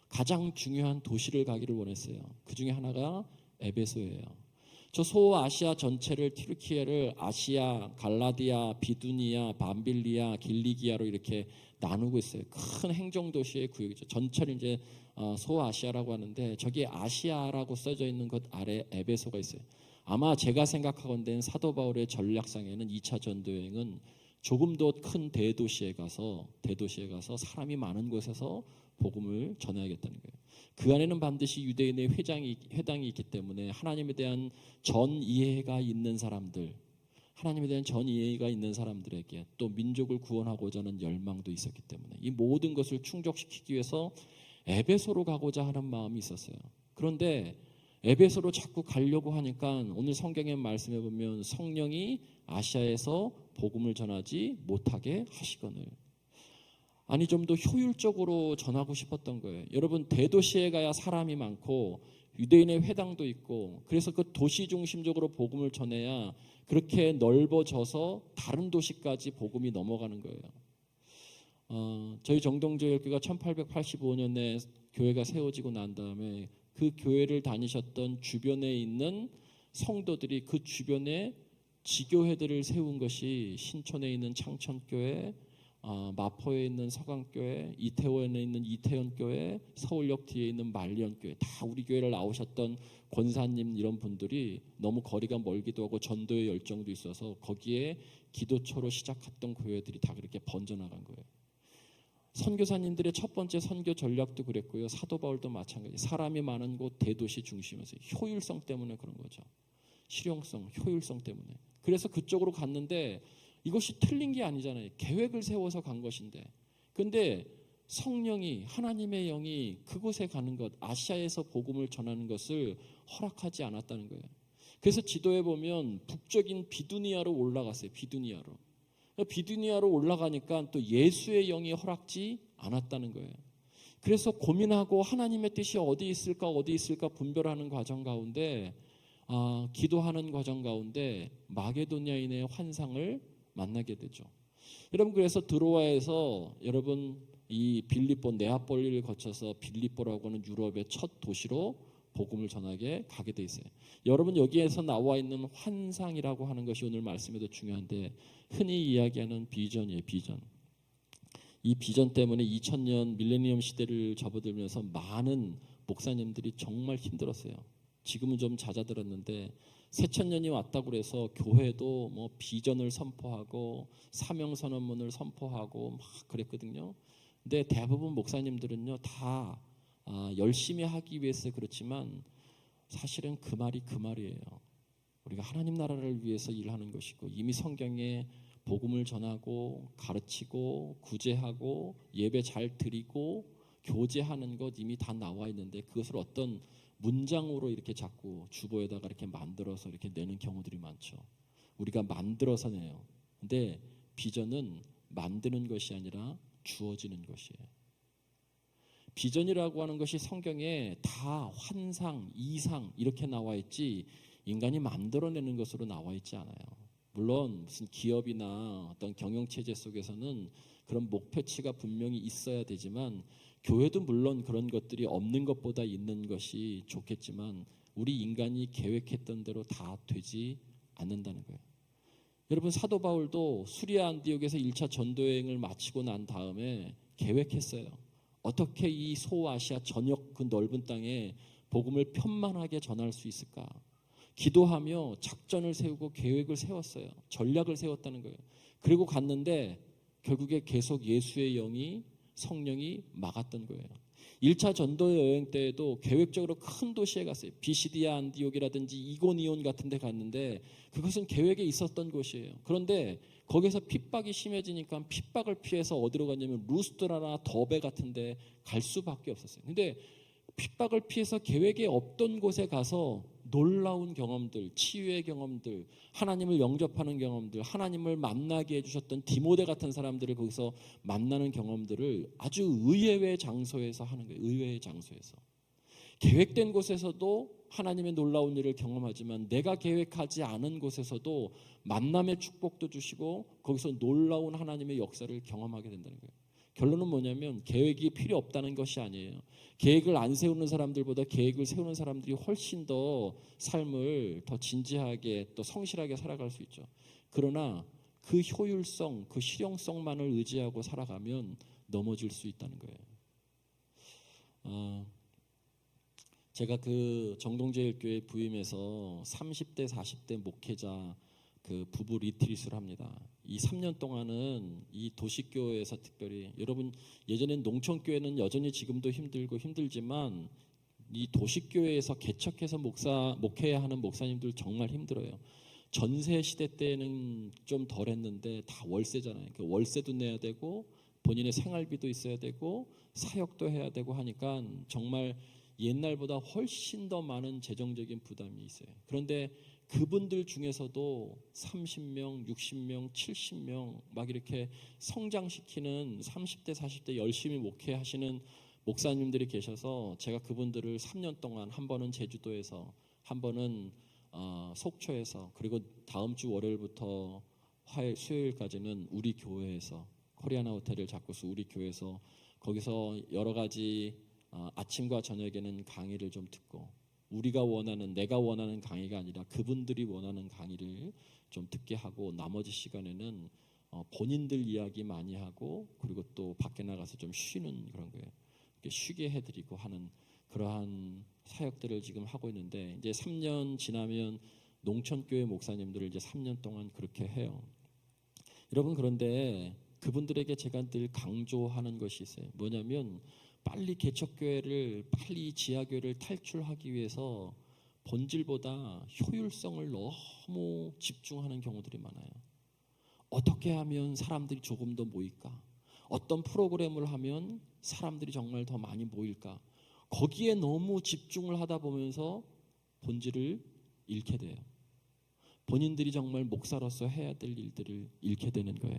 D: 가장 중요한 도시를 가기를 원했어요. 그 중에 하나가 에베소예요. 저 소아시아 전체를 튀르키예를 아시아, 갈라디아, 비두니아, 밤빌리아, 길리기아로 이렇게 나누고 있어요. 큰 행정도시의 구역이죠. 전체를 이제 소아시아라고 하는데 저기 아시아라고 써져 있는 것 아래 에베소가 있어요. 아마 제가 생각하건대는 사도 바울의 전략상에는 2차 전도 여행은 조금 더 큰 대도시에 가서 사람이 많은 곳에서 복음을 전해야겠다는 거예요. 그 안에는 반드시 유대인의 회당이 있기 때문에 하나님에 대한 전 이해가 있는 사람들, 하나님에 대한 전 이해가 있는 사람들에게 또 민족을 구원하고자 하는 열망도 있었기 때문에 이 모든 것을 충족시키기 위해서 에베소로 가고자 하는 마음이 있었어요. 그런데 에베소로 자꾸 가려고 하니까 오늘 성경의 말씀에 보면 성령이 아시아에서 복음을 전하지 못하게 하시거늘. 아니 좀 더 효율적으로 전하고 싶었던 거예요. 여러분 대도시에 가야 사람이 많고 유대인의 회당도 있고 그래서 그 도시 중심적으로 복음을 전해야 그렇게 넓어져서 다른 도시까지 복음이 넘어가는 거예요. 저희 정동제일교가 1885년에 교회가 세워지고 난 다음에 그 교회를 다니셨던 주변에 있는 성도들이 그 주변에 지교회들을 세운 것이 신촌에 있는 창천교회, 마포에 있는 서강교회, 이태원에 있는 이태원교회, 서울역 뒤에 있는 말년교회, 다 우리 교회를 나오셨던 권사님 이런 분들이 너무 거리가 멀기도 하고 전도의 열정도 있어서 거기에 기도처로 시작했던 교회들이 다 그렇게 번져나간 거예요. 선교사님들의 첫 번째 선교 전략도 그랬고요. 사도 바울도 마찬가지. 사람이 많은 곳 대도시 중심에서 효율성 때문에 그런 거죠. 실용성, 효율성 때문에. 그래서 그쪽으로 갔는데 이것이 틀린 게 아니잖아요. 계획을 세워서 간 것인데. 근데 성령이, 하나님의 영이 그곳에 가는 것, 아시아에서 복음을 전하는 것을 허락하지 않았다는 거예요. 그래서 지도에 보면 북쪽인 비두니아로 올라갔어요. 비두니아로. 비두니아로 올라가니까 또 예수의 영이 허락지 않았다는 거예요. 그래서 고민하고 하나님의 뜻이 어디 있을까 분별하는 과정 가운데 기도하는 과정 가운데 마게도냐인의 환상을 만나게 되죠. 여러분, 그래서 드로아에서 여러분 이 빌립보 네아폴리를 거쳐서 빌립보라고 하는 유럽의 첫 도시로 복음을 전하게 가게 돼 있어요. 여러분, 여기에서 나와 있는 환상이라고 하는 것이 오늘 말씀에도 중요한데 흔히 이야기하는 비전이에요. 비전. 이 비전 때문에 2000년 밀레니엄 시대를 접어들면서 많은 목사님들이 정말 힘들었어요. 지금은 좀 잦아들었는데 새천년이 왔다고 그래서 교회도 뭐 비전을 선포하고 사명선언문을 선포하고 막 그랬거든요. 근데 대부분 목사님들은요 다 열심히 하기 위해서 그렇지만 사실은 그 말이 그 말이에요. 우리가 하나님 나라를 위해서 일하는 것이고 이미 성경에 복음을 전하고 가르치고 구제하고 예배 잘 드리고 교제하는 것 이미 다 나와 있는데 그것을 어떤 문장으로 이렇게 자꾸 주보에다가 이렇게 만들어서 이렇게 내는 경우들이 많죠. 우리가 만들어서 내요. 근데 비전은 만드는 것이 아니라 주어지는 것이에요. 비전이라고 하는 것이 성경에 다 환상, 이상 이렇게 나와 있지 인간이 만들어내는 것으로 나와 있지 않아요. 물론 무슨 기업이나 어떤 경영체제 속에서는 그런 목표치가 분명히 있어야 되지만 교회도 물론 그런 것들이 없는 것보다 있는 것이 좋겠지만 우리 인간이 계획했던 대로 다 되지 않는다는 거예요. 여러분, 사도 바울도 수리아 안디옥에서 1차 전도여행을 마치고 난 다음에 계획했어요. 어떻게 이 소아시아 전역 그 넓은 땅에 복음을 편만하게 전할 수 있을까? 기도하며 작전을 세우고 계획을 세웠어요. 전략을 세웠다는 거예요. 그리고 갔는데 결국에 계속 예수의 영이 성령이 막았던 거예요. 1차 전도 여행 때에도 계획적으로 큰 도시에 갔어요. 비시디아 안디옥이라든지 이고니온 같은 데 갔는데 그것은 계획에 있었던 곳이에요. 그런데 거기서 핍박이 심해지니까 핍박을 피해서 어디로 갔냐면 루스드라나 더베 같은 데 갈 수밖에 없었어요. 근데 핍박을 피해서 계획에 없던 곳에 가서 놀라운 경험들, 치유의 경험들, 하나님을 영접하는 경험들, 하나님을 만나게 해주셨던 디모데 같은 사람들을 거기서 만나는 경험들을 아주 의외의 장소에서 하는 거예요. 의외의 장소에서. 계획된 곳에서도 하나님의 놀라운 일을 경험하지만 내가 계획하지 않은 곳에서도 만남의 축복도 주시고 거기서 놀라운 하나님의 역사를 경험하게 된다는 거예요. 결론은 뭐냐면 계획이 필요 없다는 것이 아니에요. 계획을 안 세우는 사람들보다 계획을 세우는 사람들이 훨씬 더 삶을 더 진지하게 또 성실하게 살아갈 수 있죠. 그러나 그 효율성, 그 실용성만을 의지하고 살아가면 넘어질 수 있다는 거예요. 제가 그 정동제일교회 부임해서 30대, 40대 목회자 그 부부 리트릿을 합니다. 이 3년 동안은 이 도시교회에서 특별히 여러분 예전엔 농촌교회는 여전히 지금도 힘들고 힘들지만 이 도시교회에서 개척해서 목회해야 하는 목사님들 정말 힘들어요. 전세 시대 때는 좀 덜했는데 다 월세잖아요. 그 월세도 내야 되고 본인의 생활비도 있어야 되고 사역도 해야 되고 하니까 정말 옛날보다 훨씬 더 많은 재정적인 부담이 있어요. 그런데 그분들 중에서도 30명, 60명, 70명 막 이렇게 성장시키는 30대, 40대 열심히 목회하시는 목사님들이 계셔서 제가 그분들을 3년 동안 한 번은 제주도에서 한 번은 속초에서 그리고 다음 주 월요일부터 수요일까지는 우리 교회에서 코리아나 호텔을 잡고서 우리 교회에서 거기서 여러 가지 아침과 저녁에는 강의를 좀 듣고 우리가 원하는 내가 원하는 강의가 아니라 그분들이 원하는 강의를 좀 듣게 하고 나머지 시간에는 본인들 이야기 많이 하고 그리고 또 밖에 나가서 좀 쉬는 그런 거예요. 쉬게 해드리고 하는 그러한 사역들을 지금 하고 있는데 이제 3년 지나면 농촌교회 목사님들을 이제 3년 동안 그렇게 해요. 여러분 그런데 그분들에게 제가 늘 강조하는 것이 있어요. 뭐냐면 빨리 개척교회를 빨리 지하교회를 탈출하기 위해서 본질보다 효율성을 너무 집중하는 경우들이 많아요. 어떻게 하면 사람들이 조금 더 모일까? 어떤 프로그램을 하면 사람들이 정말 더 많이 모일까? 거기에 너무 집중을 하다 보면서 본질을 잃게 돼요. 본인들이 정말 목사로서 해야 될 일들을 잃게 되는 거예요.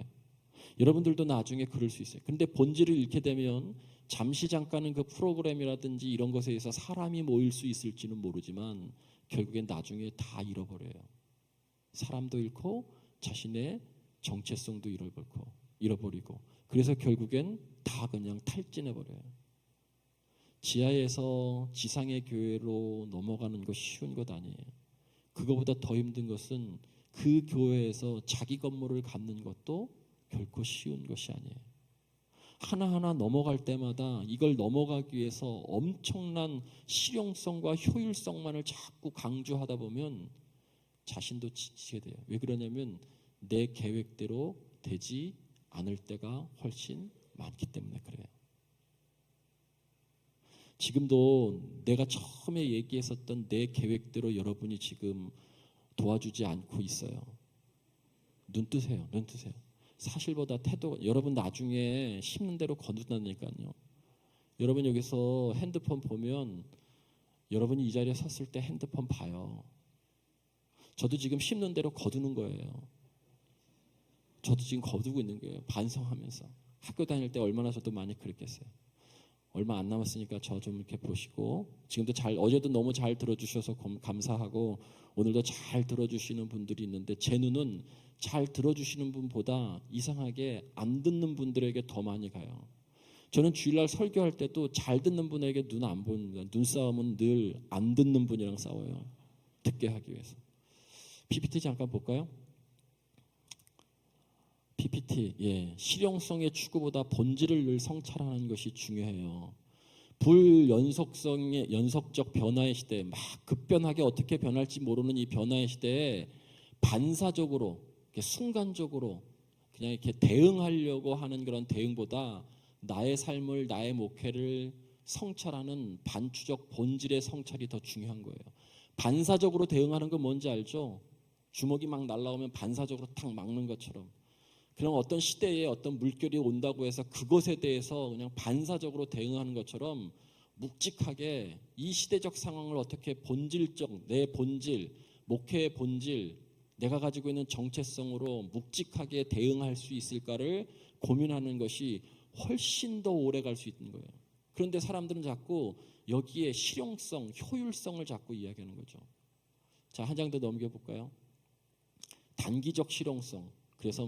D: 여러분들도 나중에 그럴 수 있어요. 근데 본질을 잃게 되면 잠시 잠깐은 그 프로그램이라든지 이런 것에 의해서 사람이 모일 수 있을지는 모르지만 결국엔 나중에 다 잃어버려요. 사람도 잃고 자신의 정체성도 잃어버리고 그래서 결국엔 다 그냥 탈진해버려요. 지하에서 지상의 교회로 넘어가는 거 쉬운 것 아니에요. 그거보다 더 힘든 것은 그 교회에서 자기 건물을 갖는 것도 결코 쉬운 것이 아니에요. 하나하나 넘어갈 때마다 이걸 넘어가기 위해서 엄청난 실용성과 효율성만을 자꾸 강조하다 보면 자신도 지치게 돼요. 왜 그러냐면 내 계획대로 되지 않을 때가 훨씬 많기 때문에 그래요. 지금도 내가 처음에 얘기했었던 내 계획대로 여러분이 지금 도와주지 않고 있어요. 눈 뜨세요. 눈 뜨세요. 사실보다 태도, 여러분 나중에 심는 대로 거둔다니까요. 여러분 여기서 핸드폰 보면 여러분이 이 자리에 섰을 때 핸드폰 봐요. 저도 지금 심는 대로 거두는 거예요. 저도 지금 거두고 있는 거예요. 반성하면서. 학교 다닐 때 얼마나 저도 많이 그랬겠어요. 얼마 안 남았으니까 저 좀 이렇게 보시고 지금도 어제도 너무 잘 들어주셔서 감사하고 오늘도 잘 들어주시는 분들이 있는데 제 눈은 잘 들어주시는 분보다 이상하게 안 듣는 분들에게 더 많이 가요. 저는 주일날 설교할 때도 잘 듣는 분에게 눈 안 보입니다. 눈싸움은 늘 안 듣는 분이랑 싸워요. 듣게 하기 위해서. PPT 잠깐 볼까요? PPT, 실용성의 추구보다 본질을 늘 성찰하는 것이 중요해요. 불연속성의 연속적 변화의 시대, 막 급변하게 어떻게 변할지 모르는 이 변화의 시대에 반사적으로, 순간적으로 그냥 이렇게 대응하려고 하는 그런 대응보다 나의 삶을, 나의 목회를 성찰하는 반추적 본질의 성찰이 더 중요한 거예요. 반사적으로 대응하는 건 뭔지 알죠? 주먹이 막 날라오면 반사적으로 탁 막는 것처럼. 그런 어떤 시대에 어떤 물결이 온다고 해서 그것에 대해서 그냥 반사적으로 대응하는 것처럼 묵직하게 이 시대적 상황을 어떻게 본질적, 내 본질, 목회의 본질, 내가 가지고 있는 정체성으로 묵직하게 대응할 수 있을까를 고민하는 것이 훨씬 더 오래 갈 수 있는 거예요. 그런데 사람들은 자꾸 여기에 실용성, 효율성을 자꾸 이야기하는 거죠. 자, 한 장 더 넘겨볼까요? 단기적 실용성. 그래서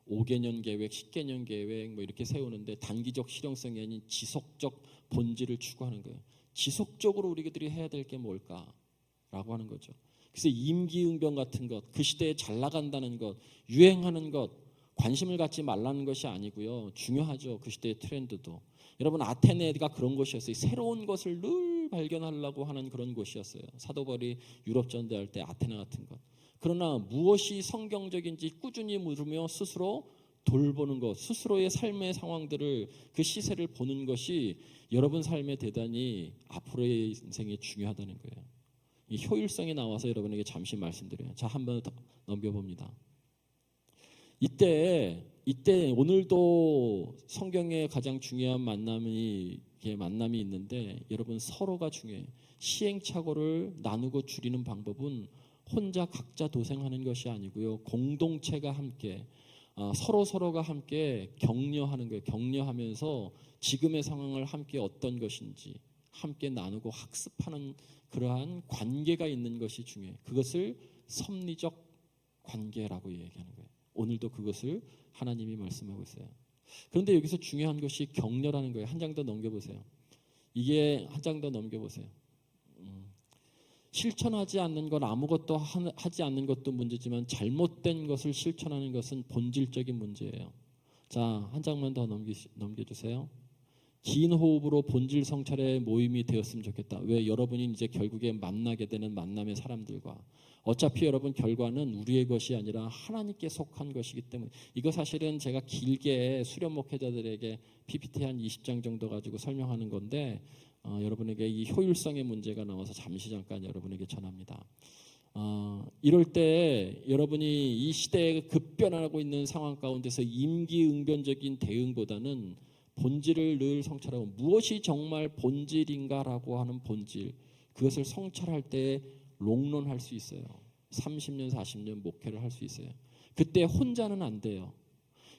D: 5개년 계획, 10개년 계획 이렇게 세우는데 단기적 실용성이 아닌 지속적 본질을 추구하는 거예요. 지속적으로 우리들이 해야 될 게 뭘까라고 하는 거죠. 그래서 임기응변 같은 것, 그 시대에 잘 나간다는 것, 유행하는 것, 관심을 갖지 말라는 것이 아니고요. 중요하죠. 그 시대의 트렌드도. 여러분 아테네가 그런 곳이었어요. 새로운 것을 늘 발견하려고 하는 그런 곳이었어요. 사도 바울이 유럽 전도할 때 아테네 같은 것. 그러나 무엇이 성경적인지 꾸준히 물으며 스스로 돌보는 것, 스스로의 삶의 상황들을 그 시세를 보는 것이 여러분 삶에 대단히 앞으로의 인생에 중요하다는 거예요. 이 효율성이 나와서 여러분에게 잠시 말씀드려요. 자, 한 번 더 넘겨봅니다. 이때 오늘도 성경에 가장 중요한 만남이 있는데 여러분 서로가 중요해요. 시행착오를 나누고 줄이는 방법은 혼자 각자 도생하는 것이 아니고요. 공동체가 함께 서로가 함께 격려하는 거예요. 격려하면서 지금의 상황을 함께 어떤 것인지 함께 나누고 학습하는 그러한 관계가 있는 것이 중요해요. 그것을 섭리적 관계라고 얘기하는 거예요. 오늘도 그것을 하나님이 말씀하고 있어요. 그런데 여기서 중요한 것이 격려라는 거예요. 한 장 더 넘겨보세요. 이게 한 장 더 넘겨보세요. 실천하지 않는 건 아무것도 하지 않는 것도 문제지만 잘못된 것을 실천하는 것은 본질적인 문제예요. 자, 한 장만 더 넘겨주세요. 긴 호흡으로 본질 성찰의 모임이 되었으면 좋겠다. 왜? 여러분이 이제 결국에 만나게 되는 만남의 사람들과 어차피 여러분 결과는 우리의 것이 아니라 하나님께 속한 것이기 때문에 이거 사실은 제가 길게 수련 목회자들에게 PPT 한 20장 정도 가지고 설명하는 건데 여러분에게 이 효율성의 문제가 나와서 잠시 잠깐 여러분에게 전합니다. 이럴 때 여러분이 이 시대에 급변하고 있는 상황 가운데서 임기응변적인 대응보다는 본질을 늘 성찰하고 무엇이 정말 본질인가라고 하는 본질 그것을 성찰할 때 롱런할 수 있어요. 30년 40년 목회를 할 수 있어요. 그때 혼자는 안 돼요.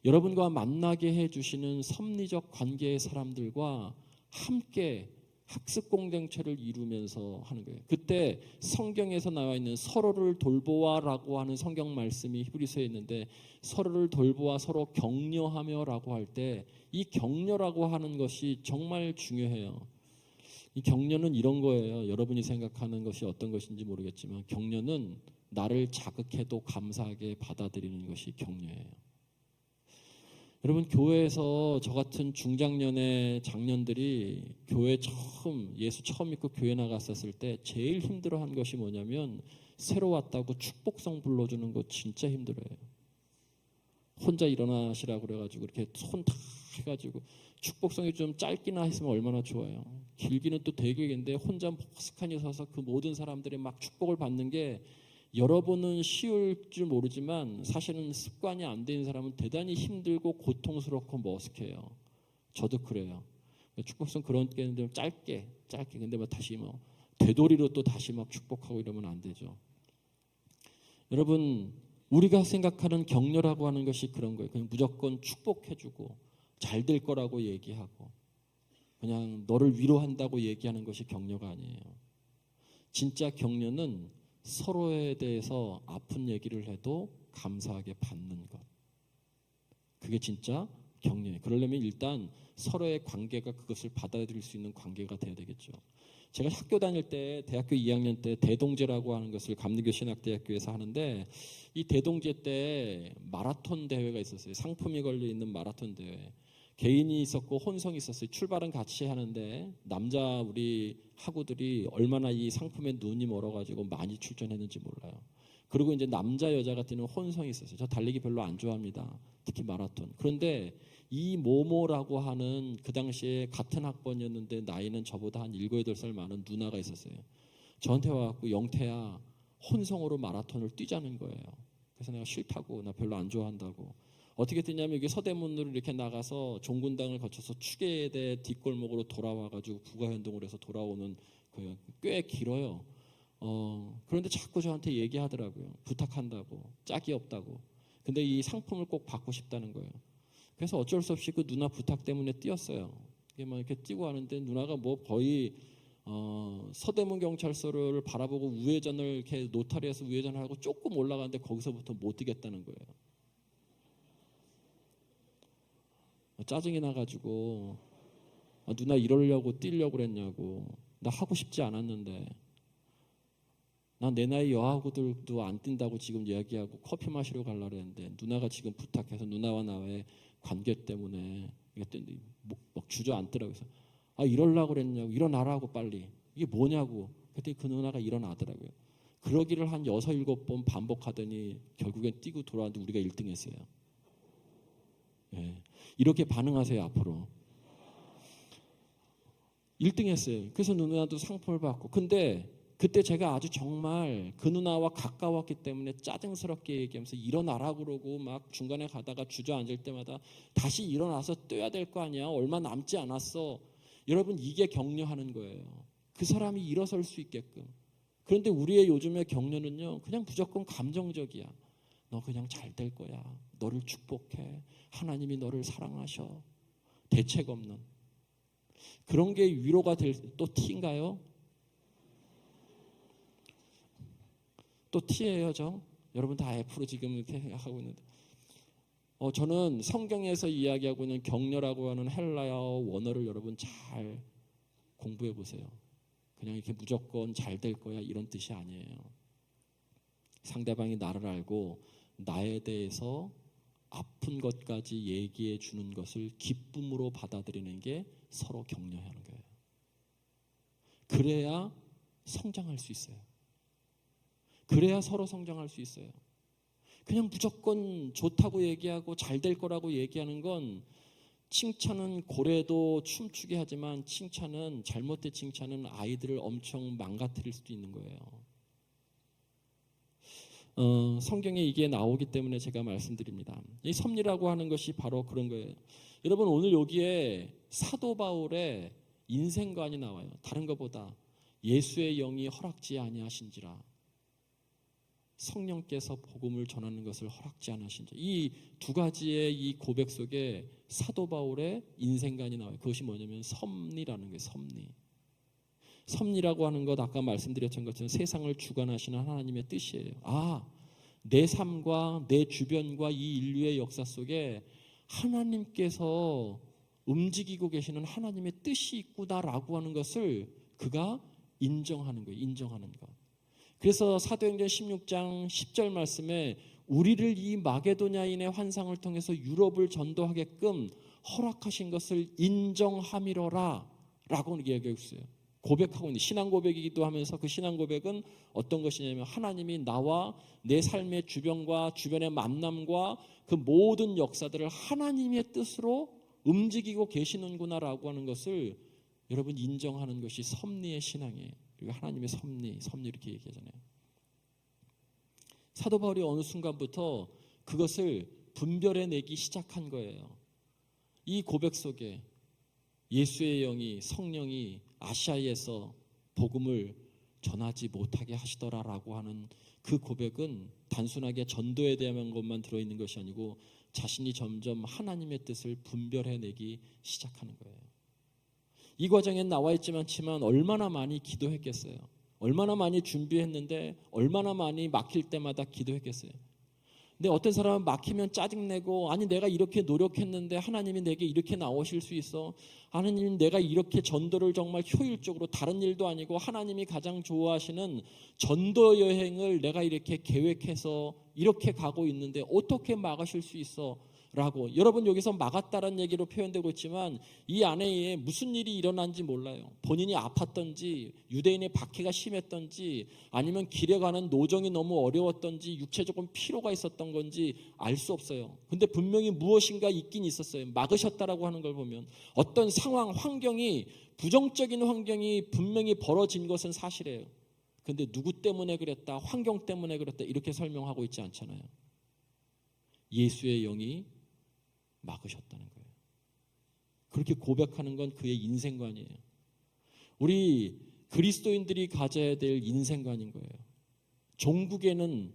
D: 여러분과 만나게 해주시는 섭리적 관계의 사람들과 함께 학습 공동체를 이루면서 하는 거예요. 그때 성경에서 나와 있는 서로를 돌보아라고 하는 성경 말씀이 히브리서에 있는데 서로를 돌보아 서로 격려하며라고 할 때 이 격려라고 하는 것이 정말 중요해요. 이 격려는 이런 거예요. 여러분이 생각하는 것이 어떤 것인지 모르겠지만 격려는 나를 자극해도 감사하게 받아들이는 것이 격려예요. 여러분 교회에서 저 같은 중장년의 장년들이 교회 예수 처음 믿고 교회 나갔었을 때 제일 힘들어한 것이 뭐냐면 새로 왔다고 축복성 불러주는 거 진짜 힘들어요. 혼자 일어나시라고 그래가지고 이렇게 손 다 해가지고 축복성이 좀 짧기나 했으면 얼마나 좋아요. 길기는 또 되게인데 혼자 머쓱하니 서서 그 모든 사람들이 막 축복을 받는 게 여러분은 쉬울 줄 모르지만 사실은 습관이 안 된 사람은 대단히 힘들고 고통스럽고 머쓱해요. 저도 그래요. 축복성 그런 게 있는데 짧게 근데 뭐 다시 되도리로 또 다시 막 축복하고 이러면 안 되죠. 여러분 우리가 생각하는 격려라고 하는 것이 그런 거예요. 그냥 무조건 축복해주고 잘 될 거라고 얘기하고 그냥 너를 위로한다고 얘기하는 것이 격려가 아니에요. 진짜 격려는 서로에 대해서 아픈 얘기를 해도 감사하게 받는 것. 그게 진짜 격려예요. 그러려면 일단 서로의 관계가 그것을 받아들일 수 있는 관계가 돼야 되겠죠. 제가 학교 다닐 때 대학교 2학년 때 대동제라고 하는 것을 감리교 신학대학교에서 하는데 이 대동제 때 마라톤 대회가 있었어요. 상품이 걸려 있는 마라톤 대회. 개인이 있었고 혼성이 있었어요. 출발은 같이 하는데 남자 우리 학우들이 얼마나 이 상품에 눈이 멀어가지고 많이 출전했는지 몰라요. 그리고 이제 남자 여자가 뛰는 혼성이 있었어요. 저 달리기 별로 안 좋아합니다. 특히 마라톤. 그런데 이 모모라고 하는 그 당시에 같은 학번이었는데 나이는 저보다 한 7, 8살 많은 누나가 있었어요. 저한테 와갖고 영태야 혼성으로 마라톤을 뛰자는 거예요. 그래서 내가 싫다고 나 별로 안 좋아한다고. 어떻게 뛰냐면 여기 서대문으로 이렇게 나가서 종군당을 거쳐서 추계대 뒷골목으로 돌아와가지고 부가현동으로 해서 돌아오는 거예요. 꽤 길어요. 그런데 자꾸 저한테 얘기하더라고요. 부탁한다고 짝이 없다고. 근데 이 상품을 꼭 받고 싶다는 거예요. 그래서 어쩔 수 없이 그 누나 부탁 때문에 뛰었어요. 이게 막 이렇게 뛰고 하는데 누나가 뭐 거의 서대문 경찰서를 바라보고 우회전을 이렇게 노타리에서 우회전을 하고 조금 올라가는데 거기서부터 못 뛰겠다는 거예요. 짜증이 나가지고 누나 이러려고 뛰려고 그랬냐고. 나 하고 싶지 않았는데 난 내 나이 여하고들도 안 뛴다고 지금 이야기하고 커피 마시러 가려고 그랬는데 누나가 지금 부탁해서 누나와 나의 관계 때문에 막 주저앉더라고요. 그래서 이러려고 그랬냐고. 일어나라고 빨리. 이게 뭐냐고. 그랬더니 그 누나가 일어나더라고요. 그러기를 한 6, 7번 반복하더니 결국엔 뛰고 돌아왔는데 우리가 1등 했어요. 예. 이렇게 반응하세요 앞으로. 1등 했어요. 그래서 누나도 상품을 받고. 근데 그때 제가 아주 정말 그 누나와 가까웠기 때문에 짜증스럽게 얘기하면서 일어나라고 그러고 막 중간에 가다가 주저앉을 때마다 다시 일어나서 뛰어야 될 거 아니야. 얼마 남지 않았어. 여러분 이게 격려하는 거예요. 그 사람이 일어설 수 있게끔. 그런데 우리의 요즘의 격려는요. 그냥 무조건 감정적이야. 너 그냥 잘 될 거야. 너를 축복해. 하나님이 너를 사랑하셔. 대책 없는. 그런 게 위로가 될 또 티인가요? 또 티예요, 저. 여러분 다 F로 지금 이렇게 생각하고 있는데 저는 성경에서 이야기하고 있는 격려라고 하는 헬라어 원어를 여러분 잘 공부해 보세요. 그냥 이렇게 무조건 잘 될 거야 이런 뜻이 아니에요. 상대방이 나를 알고 나에 대해서 아픈 것까지 얘기해 주는 것을 기쁨으로 받아들이는 게 서로 격려하는 거예요. 그래야 성장할 수 있어요. 그래야 서로 성장할 수 있어요. 그냥 무조건 좋다고 얘기하고 잘 될 거라고 얘기하는 건, 칭찬은 고래도 춤추게 하지만 잘못된 칭찬은 아이들을 엄청 망가뜨릴 수도 있는 거예요. 성경에 이게 나오기 때문에 제가 말씀드립니다. 이 섭리라고 하는 것이 바로 그런 거예요. 여러분, 오늘 여기에 사도 바울의 인생관이 나와요. 다른 것보다 예수의 영이 허락지 아니하신지라, 성령께서 복음을 전하는 것을 허락지 않으신지, 이 두 가지의 이 고백 속에 사도 바울의 인생관이 나와요. 그것이 뭐냐면 섭리라는 거예요. 섭리라고 하는 것, 아까 말씀드렸던 것처럼 세상을 주관하시는 하나님의 뜻이에요. 내 삶과 내 주변과 이 인류의 역사 속에 하나님께서 움직이고 계시는 하나님의 뜻이 있구나라고 하는 것을 그가 인정하는 거예요. 인정하는 것. 그래서 사도행전 16장 10절 말씀에 우리를 이 마게도냐인의 환상을 통해서 유럽을 전도하게끔 허락하신 것을 인정함이로라 라고 얘기하고 있어요. 고백하고 있는 신앙 고백이기도 하면서, 그 신앙 고백은 어떤 것이냐면 하나님이 나와 내 삶의 주변과 주변의 만남과 그 모든 역사들을 하나님의 뜻으로 움직이고 계시는구나라고 하는 것을 여러분 인정하는 것이 섭리의 신앙이에요. 그리고 하나님의 섭리 이렇게 얘기하잖아요. 사도 바울이 어느 순간부터 그것을 분별해내기 시작한 거예요. 이 고백 속에 예수의 영이, 성령이 아시아에서 복음을 전하지 못하게 하시더라라고 하는 그 고백은 단순하게 전도에 대한 것만 들어있는 것이 아니고 자신이 점점 하나님의 뜻을 분별해내기 시작하는 거예요. 이 과정엔 나와 있지만 얼마나 많이 기도했겠어요. 얼마나 많이 준비했는데 얼마나 많이 막힐 때마다 기도했겠어요. 근데 어떤 사람은 막히면 짜증내고, 아니 내가 이렇게 노력했는데 하나님이 내게 이렇게 나오실 수 있어? 하나님, 내가 이렇게 전도를 정말 효율적으로, 다른 일도 아니고 하나님이 가장 좋아하시는 전도 여행을 내가 이렇게 계획해서 이렇게 가고 있는데 어떻게 막으실 수 있어? 라고. 여러분, 여기서 막았다는 얘기로 표현되고 있지만 이 안에 무슨 일이 일어난지 몰라요. 본인이 아팠던지, 유대인의 박해가 심했던지, 아니면 길에 가는 노정이 너무 어려웠던지, 육체적인 피로가 있었던 건지 알 수 없어요. 근데 분명히 무엇인가 있긴 있었어요. 막으셨다라고 하는 걸 보면 어떤 상황, 환경이, 부정적인 환경이 분명히 벌어진 것은 사실이에요. 근데 누구 때문에 그랬다, 환경 때문에 그랬다 이렇게 설명하고 있지 않잖아요. 예수의 영이 막으셨다는 거예요. 그렇게 고백하는 건 그의 인생관이에요. 우리 그리스도인들이 가져야 될 인생관인 거예요. 종국에는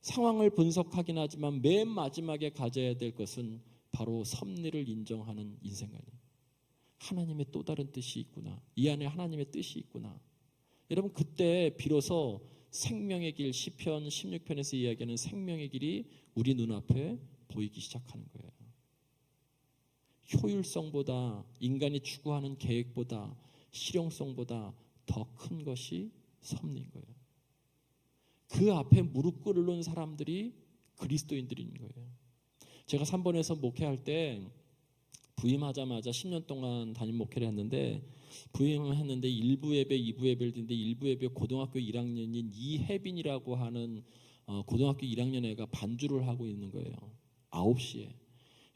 D: 상황을 분석하긴 하지만 맨 마지막에 가져야 될 것은 바로 섭리를 인정하는 인생관이에요. 하나님의 또 다른 뜻이 있구나. 이 안에 하나님의 뜻이 있구나. 여러분, 그때 비로소 생명의 길, 시편 16편에서 이야기하는 생명의 길이 우리 눈앞에 보이기 시작하는 거예요. 효율성보다, 인간이 추구하는 계획보다, 실용성보다 더 큰 것이 섭리인 거예요. 그 앞에 무릎 꿇는 사람들이 그리스도인들인 거예요. 제가 3번에서 목회할 때 부임하자마자 10년 동안 담임 목회를 했는데, 부임을 했는데 1부 예배, 2부 예배를 드는데 1부 예배 고등학교 1학년인 이혜빈이라고 하는 고등학교 1학년 애가 반주를 하고 있는 거예요. 9시에.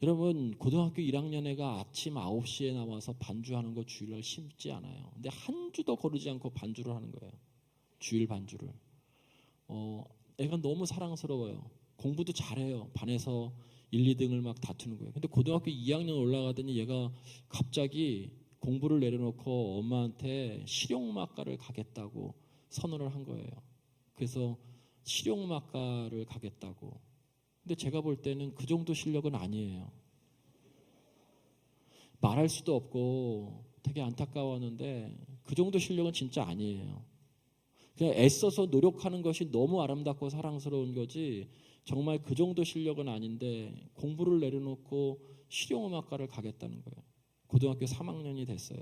D: 여러분, 고등학교 1학년 애가 아침 9시에 나와서 반주하는 거 주일날 쉽지 않아요. 근데 한 주도 거르지 않고 반주를 하는 거예요. 주일 반주를. 애가 너무 사랑스러워요. 공부도 잘해요. 반에서 1, 2등을 막 다투는 거예요. 근데 고등학교 2학년 올라가더니 얘가 갑자기 공부를 내려놓고 엄마한테 실용음악과를 가겠다고 선언을 한 거예요. 그래서 실용음악과를 가겠다고. 근데 제가 볼 때는 그 정도 실력은 아니에요. 말할 수도 없고 되게 안타까웠는데 그 정도 실력은 진짜 아니에요. 그냥 애써서 노력하는 것이 너무 아름답고 사랑스러운 거지, 정말 그 정도 실력은 아닌데 공부를 내려놓고 실용음악과를 가겠다는 거예요. 고등학교 3학년이 됐어요.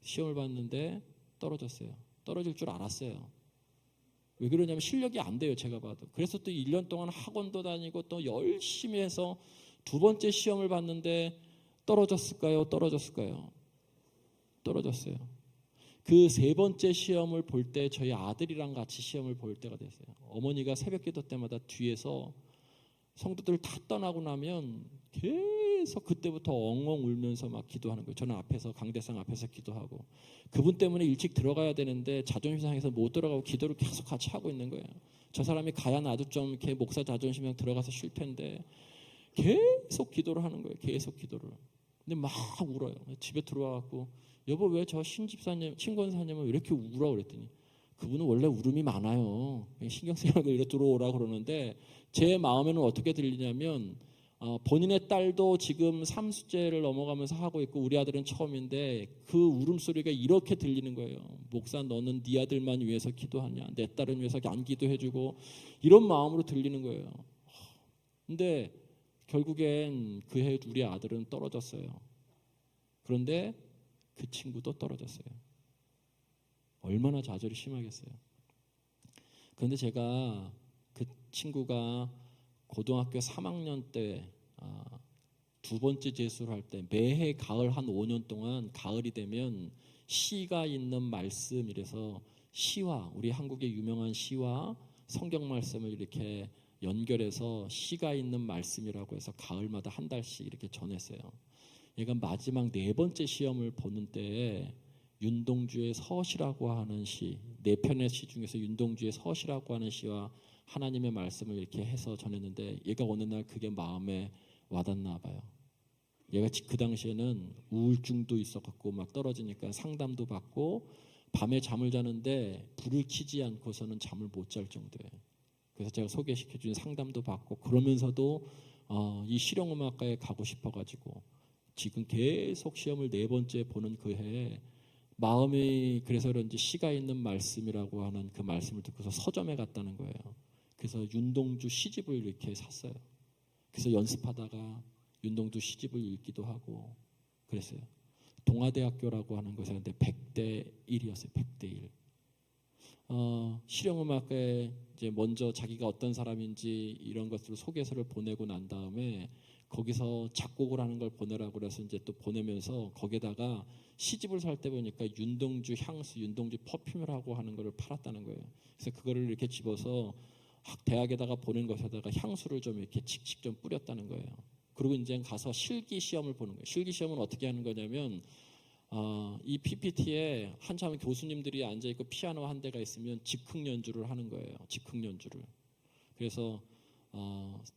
D: 시험을 봤는데 떨어졌어요. 떨어질 줄 알았어요. 왜 그러냐면 실력이 안 돼요, 제가 봐도. 그래서 또 1년 동안 학원도 다니고 또 열심히 해서 두 번째 시험을 봤는데 떨어졌을까요? 떨어졌을까요? 떨어졌어요. 그 세 번째 시험을 볼 때 저희 아들이랑 같이 시험을 볼 때가 됐어요. 어머니가 새벽 기도 때마다 뒤에서 성도들 다 떠나고 나면 계속 그때부터 엉엉 울면서 막 기도하는 거예요. 저는 앞에서 강대상 앞에서 기도하고 그분 때문에 일찍 들어가야 되는데 자존심 상해서 못 들어가고 기도를 계속 같이 하고 있는 거예요. 저 사람이 가야 나도 좀 이렇게 목사 자존심상 들어가서 쉴 텐데 계속 기도를 하는 거예요. 계속 기도를. 근데 막 울어요. 집에 들어와갖고 여보 왜 저 신집사님, 신권사님은 왜 이렇게 울어? 그랬더니 그분은 원래 울음이 많아요. 신경 쓰지 말고 이리 들어오라 그러는데 제 마음에는 어떻게 들리냐면 본인의 딸도 지금 3수째를 넘어가면서 하고 있고 우리 아들은 처음인데 그 울음소리가 이렇게 들리는 거예요. 목사 너는 네 아들만 위해서 기도하냐? 내 딸은 위해서 안 기도해주고 이런 마음으로 들리는 거예요. 근데 결국엔 그 해 우리 아들은 떨어졌어요. 그런데 그 친구도 떨어졌어요. 얼마나 좌절이 심하겠어요. 그런데 제가 그 친구가 고등학교 3학년 때 두 번째 재수를 할 때 매해 가을 한 5년 동안 가을이 되면 시가 있는 말씀이라서 시와 우리 한국의 유명한 시와 성경 말씀을 이렇게 연결해서 시가 있는 말씀이라고 해서 가을마다 한 달씩 이렇게 전했어요. 얘가 마지막 네 번째 시험을 보는 때에 윤동주의 서시라고 하는 시, 네 편의 시 중에서 윤동주의 서시라고 하는 시와 하나님의 말씀을 이렇게 해서 전했는데 얘가 어느 날 그게 마음에 와닿나 봐요. 얘가 그 당시에는 우울증도 있어갖고 막 떨어지니까 상담도 받고 밤에 잠을 자는데 불을 켜지 않고서는 잠을 못 잘 정도예요. 그래서 제가 소개시켜준 상담도 받고 그러면서도 이 실용음악과에 가고 싶어가지고 지금 계속 시험을 네 번째 보는 그 해에 마음이 그래서 그런지 시가 있는 말씀이라고 하는 그 말씀을 듣고서 서점에 갔다는 거예요. 그래서 윤동주 시집을 이렇게 샀어요. 그래서 연습하다가 윤동주 시집을 읽기도 하고 그랬어요. 동아대학교라고 하는 곳이었는데 100대 1이었어요. 100대 1. 실용음악과에 이제 먼저 자기가 어떤 사람인지 이런 것들을 소개서를 보내고 난 다음에 거기서 작곡을 하는 걸 보내라고 그래서 이제 또 보내면서 거기다가 시집을 살 때 보니까 윤동주 향수, 윤동주 퍼퓸이라고 하는 거를 팔았다는 거예요. 그래서 그거를 이렇게 집어서 대학에다가 보낸 것에다가 향수를 좀 이렇게 칙칙 좀 뿌렸다는 거예요. 그리고 이제 가서 실기 시험을 보는 거예요. 실기 시험은 어떻게 하는 거냐면 이 PPT에 한참 교수님들이 앉아 있고 피아노 한 대가 있으면 즉흥 연주를 하는 거예요. 즉흥 연주를. 그래서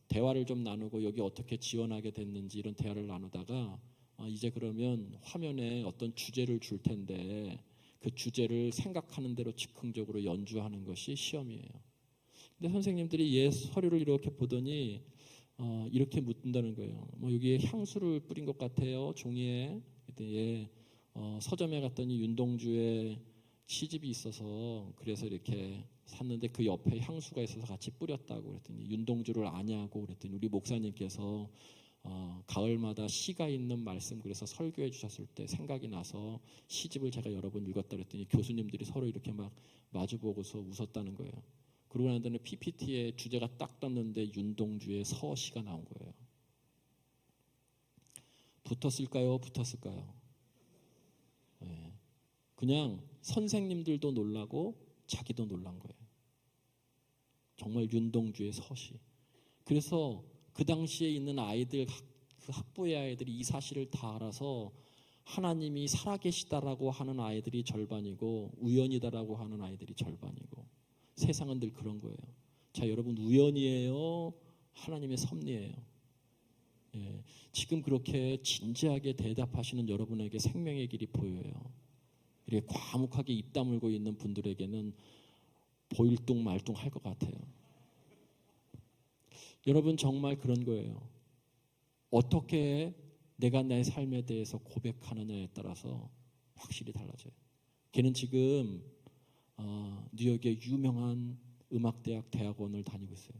D: 대화를 좀 나누고 여기 어떻게 지원하게 됐는지 이런 대화를 나누다가 이제 그러면 화면에 어떤 주제를 줄 텐데 그 주제를 생각하는 대로 즉흥적으로 연주하는 것이 시험이에요. 근데 선생님들이 얘 서류를 이렇게 보더니 이렇게 묻는다는 거예요. 뭐 여기에 향수를 뿌린 것 같아요. 종이에. 얘 서점에 갔더니 윤동주의 시집이 있어서 그래서 이렇게 샀는데 그 옆에 향수가 있어서 같이 뿌렸다고 그랬더니 윤동주를 아냐고 그랬더니 우리 목사님께서 가을마다 시가 있는 말씀 그래서 설교해 주셨을 때 생각이 나서 시집을 제가 여러 번 읽었다 그랬더니 교수님들이 서로 이렇게 막 마주보고서 웃었다는 거예요. 그러고 난 다음에 PPT에 주제가 딱 떴는데 윤동주의 서시가 나온 거예요. 붙었을까요? 붙었을까요? 네. 그냥 선생님들도 놀라고 자기도 놀란 거예요. 정말 윤동주의 서시. 그래서 그 당시에 있는 아이들, 그 학부의 아이들이 이 사실을 다 알아서 하나님이 살아계시다라고 하는 아이들이 절반이고 우연이다라고 하는 아이들이 절반이고 세상은 늘 그런 거예요. 자, 여러분 우연이에요? 하나님의 섭리예요? 예, 지금 그렇게 진지하게 대답하시는 여러분에게 생명의 길이 보여요. 이렇게 과묵하게 입 다물고 있는 분들에게는 보일둥 말둥 할 것 같아요. 여러분 정말 그런 거예요. 어떻게 내가 내 삶에 대해서 고백하느냐에 따라서 확실히 달라져요. 걔는 지금 뉴욕의 유명한 음악대학 대학원을 다니고 있어요.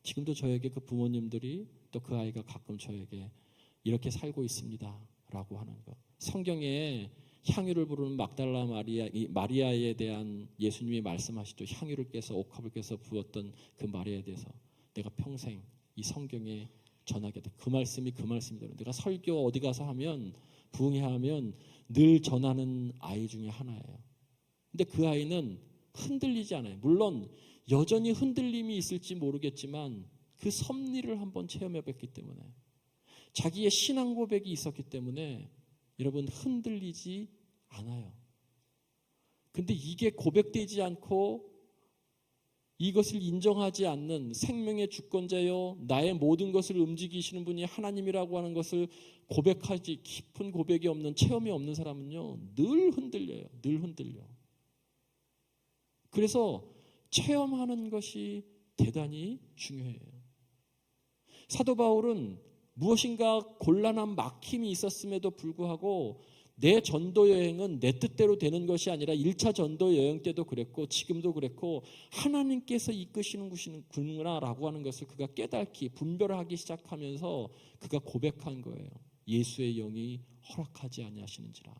D: 지금도 저에게 그 부모님들이 또 그 아이가 가끔 저에게 이렇게 살고 있습니다라고 하는 것. 성경에 향유를 부르는 막달라 마리아, 이 마리아에 대한 예수님이 말씀하시죠. 향유를 깨서 옥합을 깨서 부었던 그 마리아에 대해서 내가 평생 이 성경에 전하겠다. 그 말씀이 그 말씀이다. 내가 설교 어디 가서 하면 부흥회하면 늘 전하는 아이 중에 하나예요. 근데 그 아이는 흔들리지 않아요. 물론 여전히 흔들림이 있을지 모르겠지만 그 섭리를 한번 체험해 봤기 때문에 자기의 신앙 고백이 있었기 때문에 여러분 흔들리지 않아요. 근데 이게 고백되지 않고 이것을 인정하지 않는 생명의 주권자요 나의 모든 것을 움직이시는 분이 하나님이라고 하는 것을 고백하지 깊은 고백이 없는 체험이 없는 사람은요 늘 흔들려요. 늘 흔들려. 그래서 체험하는 것이 대단히 중요해요. 사도 바울은 무엇인가 곤란한 막힘이 있었음에도 불구하고 내 전도 여행은 내 뜻대로 되는 것이 아니라 1차 전도 여행 때도 그랬고 지금도 그랬고 하나님께서 이끄시는구나라고 하는 것을 그가 깨닫기 분별하기 시작하면서 그가 고백한 거예요. 예수의 영이 허락하지 아니하시는지라.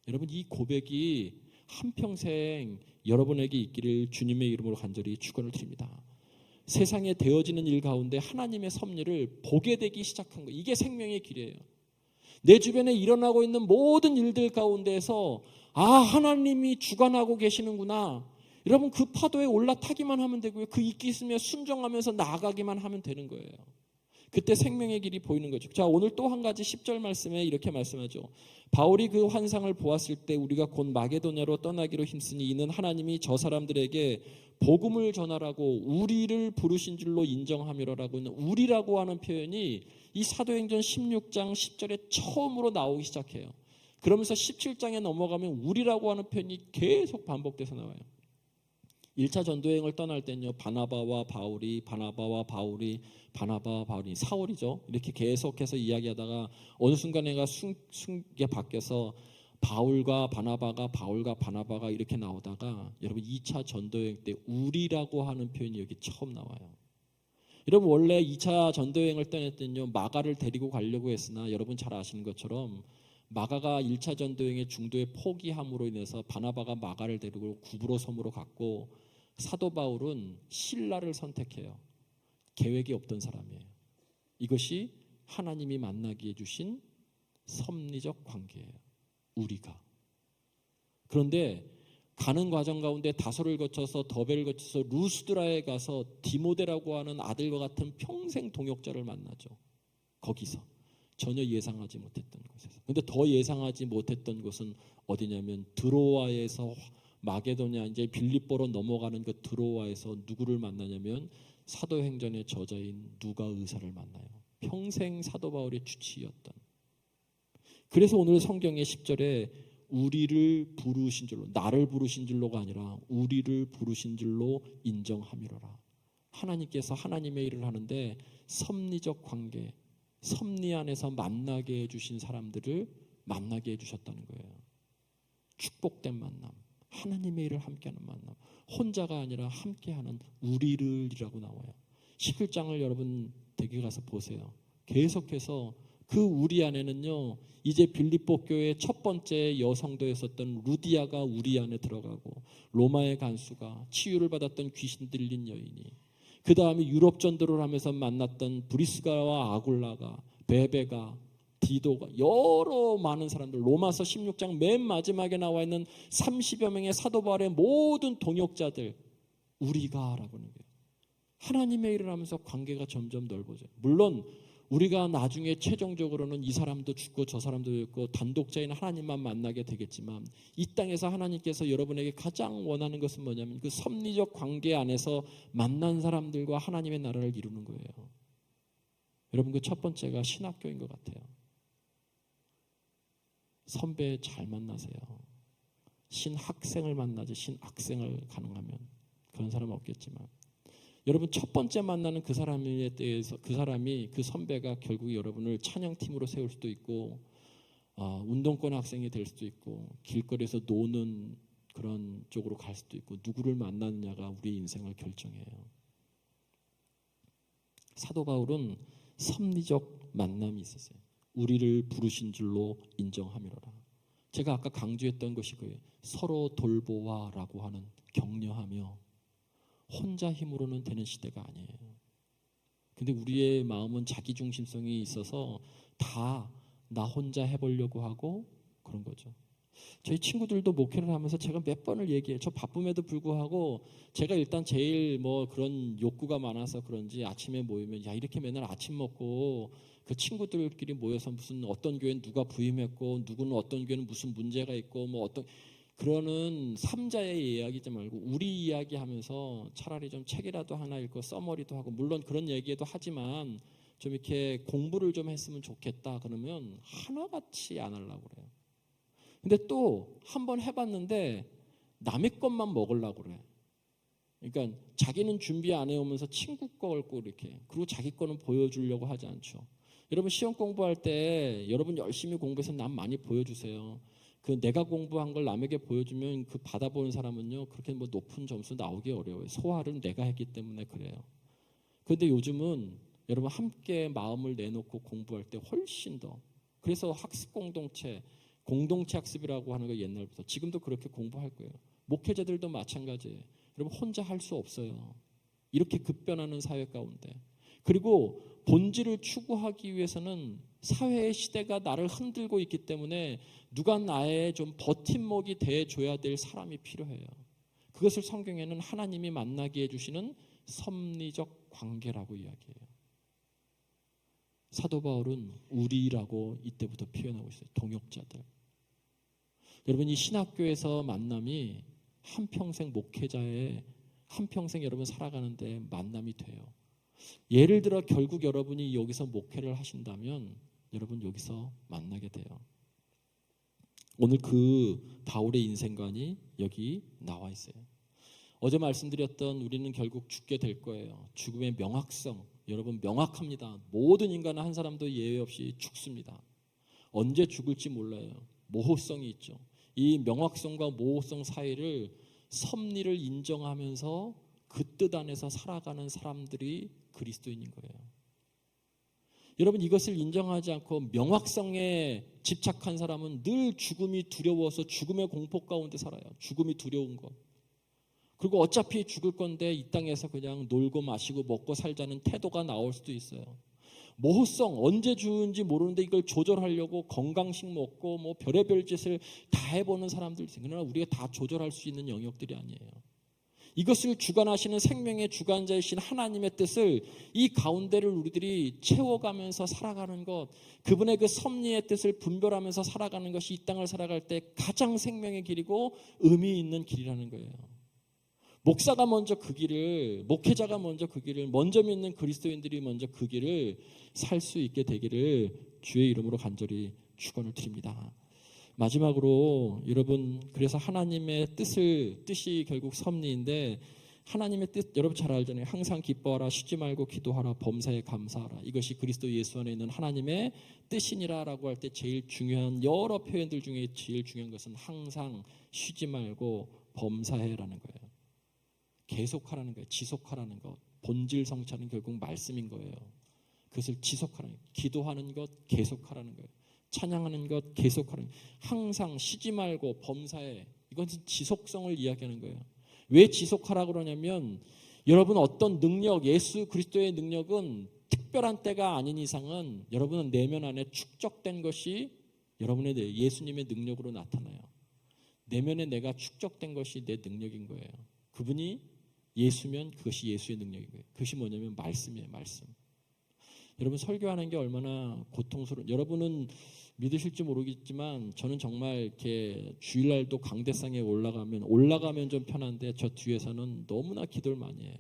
D: 여러분 이 고백이 한평생 여러분에게 있기를 주님의 이름으로 간절히 축원을 드립니다. 세상에 되어지는 일 가운데 하나님의 섭리를 보게 되기 시작한 거예요. 이게 생명의 길이에요. 내 주변에 일어나고 있는 모든 일들 가운데에서 하나님이 주관하고 계시는구나. 여러분 그 파도에 올라타기만 하면 되고요. 그 이끼 있으며 순종하면서 나아가기만 하면 되는 거예요. 그때 생명의 길이 보이는 거죠. 자, 오늘 또 한 가지 10절 말씀에 이렇게 말씀하죠. 바울이 그 환상을 보았을 때 우리가 곧 마게도냐로 떠나기로 힘쓰니 이는 하나님이 저 사람들에게 복음을 전하라고 우리를 부르신 줄로 인정함이라라고 있는 우리라고 하는 표현이 이 사도행전 16장 10절에 처음으로 나오기 시작해요. 그러면서 17장에 넘어가면 우리라고 하는 표현이 계속 반복돼서 나와요. 1차 전도여행을 떠날 때는요 바나바와 바울이 사울이죠. 이렇게 계속해서 이야기하다가 어느 순간에가 순게 바뀌어서 바울과 바나바가 이렇게 나오다가 여러분 2차 전도여행 때 우리라고 하는 표현이 여기 처음 나와요. 여러분 원래 2차 전도여행을 떠날 때는요 마가를 데리고 가려고 했으나 여러분 잘 아시는 것처럼 마가가 1차 전도여행의 중도에 포기함으로 인해서 바나바가 마가를 데리고 구브로 섬으로 갔고 사도 바울은 실라를 선택해요. 계획이 없던 사람이에요. 이것이 하나님이 만나게 해주신 섭리적 관계예요. 우리가. 그런데 가는 과정 가운데 다소를 거쳐서 더베를 거쳐서 루스드라에 가서 디모데라고 하는 아들과 같은 평생 동역자를 만나죠. 거기서 전혀 예상하지 못했던 곳에서. 근데 더 예상하지 못했던 곳은 어디냐면 드로아에서 마게도냐 이제 빌립보로 넘어가는 그 드로아에서 누구를 만나냐면 사도행전의 저자인 누가 의사를 만나요. 평생 사도 바울의 주치의였던. 그래서 오늘 성경의 10절에 우리를 부르신 줄로 나를 부르신 줄로가 아니라 우리를 부르신 줄로 인정함이로라. 하나님께서 하나님의 일을 하는데 섭리적 관계 섭리 안에서 만나게 해주신 사람들을 만나게 해주셨다는 거예요. 축복된 만남 하나님의 일을 함께하는 만남 혼자가 아니라 함께하는 우리를이라고 나와요. 11장을 여러분 댁에 가서 보세요. 계속해서 그 우리 안에는요 이제 빌립보 교회의 첫 번째 여성도였었던 루디아가 우리 안에 들어가고 로마의 간수가 치유를 받았던 귀신 들린 여인이 그 다음에 유럽 전도를 하면서 만났던 브리스가와 아굴라가 베베가 디도가 여러 많은 사람들 로마서 16장 맨 마지막에 나와 있는 30여 명의 사도 바울의 모든 동역자들 우리가라고 하는 거예요. 하나님의 일을 하면서 관계가 점점 넓어져요. 물론 우리가 나중에 최종적으로는 이 사람도 죽고 저 사람도 죽고 단독자인 하나님만 만나게 되겠지만 이 땅에서 하나님께서 여러분에게 가장 원하는 것은 뭐냐면 그 섭리적 관계 안에서 만난 사람들과 하나님의 나라를 이루는 거예요. 여러분 그 첫 번째가 신학교인 것 같아요. 선배 잘 만나세요. 신학생을 만나지 신학생을 가능하면 그런 사람은 없겠지만 여러분 첫 번째 만나는 그 사람에 대해서 그 사람이 그 선배가 결국 여러분을 찬양팀으로 세울 수도 있고 운동권 학생이 될 수도 있고 길거리에서 노는 그런 쪽으로 갈 수도 있고 누구를 만나느냐가 우리 인생을 결정해요. 사도 바울은 섭리적 만남이 있었어요. 우리를 부르신 줄로 인정함이로라. 제가 아까 강조했던 것이 그예요. 서로 돌보아라고 하는 격려하며 혼자 힘으로는 되는 시대가 아니에요. 근데 우리의 마음은 자기중심성이 있어서 다 나 혼자 해보려고 하고 그런 거죠. 저희 친구들도 목회를 하면서 제가 몇 번을 얘기해요. 저 바쁨에도 불구하고 제가 일단 제일 뭐 그런 욕구가 많아서 그런지 아침에 모이면 야 이렇게 맨날 아침 먹고 그 친구들끼리 모여서 무슨 어떤 교회는 누가 부임했고 누구는 어떤 교회는 무슨 문제가 있고 뭐 어떤 그러는 삼자의 이야기지 말고 우리 이야기하면서 차라리 좀 책이라도 하나 읽고 써머리도 하고 물론 그런 얘기도 하지만 좀 이렇게 공부를 좀 했으면 좋겠다 그러면 하나같이 안 하려고 그래요. 근데 또 한 번 해봤는데 남의 것만 먹으려고 그래. 그러니까 자기는 준비 안 해오면서 친구 걸 꼭 이렇게 그리고 자기 거는 보여주려고 하지 않죠. 여러분 시험 공부할 때 여러분 열심히 공부해서 남 많이 보여주세요. 그 내가 공부한 걸 남에게 보여주면 그 받아보는 사람은요 그렇게 뭐 높은 점수 나오기 어려워요. 소화를 내가 했기 때문에 그래요. 그런데 요즘은 여러분 함께 마음을 내놓고 공부할 때 훨씬 더 그래서 학습 공동체 학습이라고 하는 거 옛날부터 지금도 그렇게 공부할 거예요. 목회자들도 마찬가지예요. 여러분 혼자 할 수 없어요. 이렇게 급변하는 사회 가운데. 그리고 본질을 추구하기 위해서는 사회의 시대가 나를 흔들고 있기 때문에 누가 나의 좀 버팀목이 돼줘야 될 사람이 필요해요. 그것을 성경에는 하나님이 만나게 해주시는 섭리적 관계라고 이야기해요. 사도 바울은 우리라고 이때부터 표현하고 있어요. 동역자들. 여러분 이 신학교에서 만남이 한평생 목회자의 한평생 여러분 살아가는데 만남이 돼요. 예를 들어 결국 여러분이 여기서 목회를 하신다면 여러분 여기서 만나게 돼요. 오늘 그 바울의 인생관이 여기 나와 있어요. 어제 말씀드렸던 우리는 결국 죽게 될 거예요. 죽음의 명확성 여러분 명확합니다. 모든 인간은 한 사람도 예외 없이 죽습니다. 언제 죽을지 몰라요. 모호성이 있죠. 이 명확성과 모호성 사이를 섭리를 인정하면서 그 뜻 안에서 살아가는 사람들이 그리스도인인 거예요. 여러분 이것을 인정하지 않고 명확성에 집착한 사람은 늘 죽음이 두려워서 죽음의 공포 가운데 살아요. 죽음이 두려운 것. 그리고 어차피 죽을 건데 이 땅에서 그냥 놀고 마시고 먹고 살자는 태도가 나올 수도 있어요. 모호성 언제 죽은지 모르는데 이걸 조절하려고 건강식 먹고 뭐 별의별 짓을 다 해보는 사람들 있어요. 그러나 우리가 다 조절할 수 있는 영역들이 아니에요. 이것을 주관하시는 생명의 주관자이신 하나님의 뜻을 이 가운데를 우리들이 채워가면서 살아가는 것 그분의 그 섭리의 뜻을 분별하면서 살아가는 것이 이 땅을 살아갈 때 가장 생명의 길이고 의미 있는 길이라는 거예요. 목사가 먼저 그 길을 목회자가 먼저 그 길을 먼저 믿는 그리스도인들이 먼저 그 길을 살 수 있게 되기를 주의 이름으로 간절히 축원을 드립니다. 마지막으로 여러분 그래서 하나님의 뜻이 결국 섭리인데 하나님의 뜻 여러분 잘 알잖아요. 항상 기뻐하라 쉬지 말고 기도하라 범사에 감사하라. 이것이 그리스도 예수 안에 있는 하나님의 뜻이니라라고 할 때 제일 중요한 여러 표현들 중에 제일 중요한 것은 항상 쉬지 말고 범사해라는 거예요. 계속하라는 거예요. 지속하라는 것. 본질 성찰은 결국 말씀인 거예요. 그것을 지속하라는 거예요. 기도하는 것 계속하라는 거예요. 찬양하는 것 계속하라는 거예요. 항상 쉬지 말고 범사해. 이것은 지속성을 이야기하는 거예요. 왜 지속하라고 그러냐면 여러분 어떤 능력 예수 그리스도의 능력은 특별한 때가 아닌 이상은 여러분은 내면 안에 축적된 것이 여러분의 예수님의 능력으로 나타나요. 내면에 내가 축적된 것이 내 능력인 거예요. 그분이 예수면 그것이 예수의 능력인 거예요. 그것이 뭐냐면 말씀이에요. 말씀. 여러분 설교하는 게 얼마나 고통스러운 여러분은 믿으실지 모르겠지만 저는 정말 이렇게 주일날도 강대상에 올라가면 좀 편한데 저 뒤에서는 너무나 기도를 많이 해요.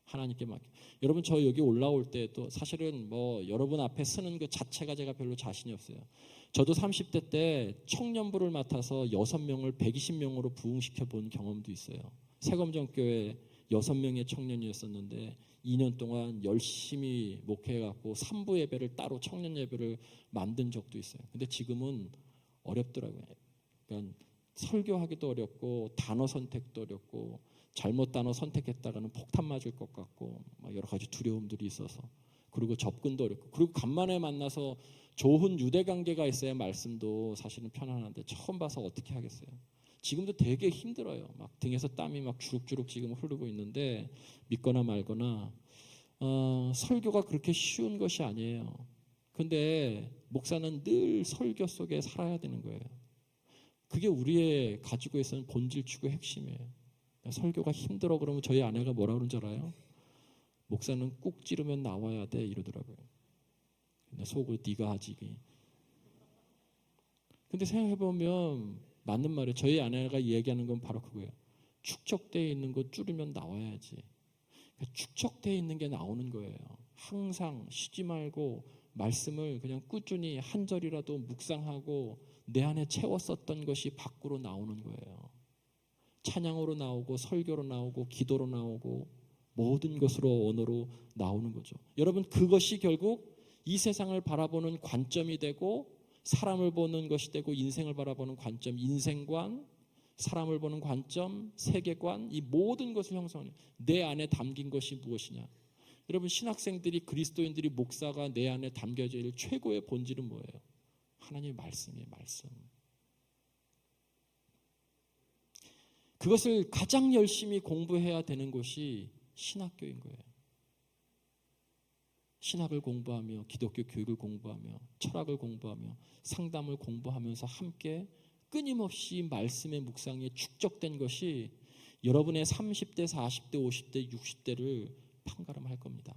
D: 하나님께 맡겨. 여러분 저 여기 올라올 때도 사실은 뭐 여러분 앞에 서는 그 자체가 제가 별로 자신이 없어요. 저도 30대 때 청년부를 맡아서 6명을 120명으로 부흥시켜 본 경험도 있어요. 세검정교회 6명의 청년이었었는데 2년 동안 열심히 목회해갖고 3부 예배를 따로 청년 예배를 만든 적도 있어요. 근데 지금은 어렵더라고요. 그러니까 설교하기도 어렵고 단어 선택도 어렵고 잘못 단어 선택했다가는 폭탄 맞을 것 같고 막 여러 가지 두려움들이 있어서 그리고 접근도 어렵고 그리고 간만에 만나서 좋은 유대 관계가 있어야 말씀도 사실은 편안한데 처음 봐서 어떻게 하겠어요. 지금도 되게 힘들어요. 막 등에서 땀이 막 주룩주룩 지금 흐르고 있는데 믿거나 말거나 설교가 그렇게 쉬운 것이 아니에요. 근데 목사는 늘 설교 속에 살아야 되는 거예요. 그게 우리의 가지고 있는 본질 추구의 핵심이에요. 설교가 힘들어 그러면 저희 아내가 뭐라 그러는 줄 알아요? 목사는 꾹 찌르면 나와야 돼 이러더라고요. 근데 속을 네가 하지. 근데 생각해보면 맞는 말이에요. 저희 아내가 얘기하는 건 바로 그거예요. 축적되어 있는 거 줄이면 나와야지. 축적되어 있는 게 나오는 거예요. 항상 쉬지 말고 말씀을 그냥 꾸준히 한 절이라도 묵상하고 내 안에 채웠었던 것이 밖으로 나오는 거예요. 찬양으로 나오고 설교로 나오고 기도로 나오고 모든 것으로 언어로 나오는 거죠. 여러분 그것이 결국 이 세상을 바라보는 관점이 되고 사람을 보는 것이 되고 인생을 바라보는 관점, 인생관, 사람을 보는 관점, 세계관 이 모든 것을 형성하는 내 안에 담긴 것이 무엇이냐. 여러분 신학생들이 그리스도인들이 목사가 내 안에 담겨져 있는 최고의 본질은 뭐예요? 하나님의 말씀이에요. 말씀. 그것을 가장 열심히 공부해야 되는 것이 신학교인 거예요. 신학을 공부하며 기독교 교육을 공부하며 철학을 공부하며 상담을 공부하면서 함께 끊임없이 말씀의 묵상에 축적된 것이 여러분의 30대, 40대, 50대, 60대를 판가름할 겁니다.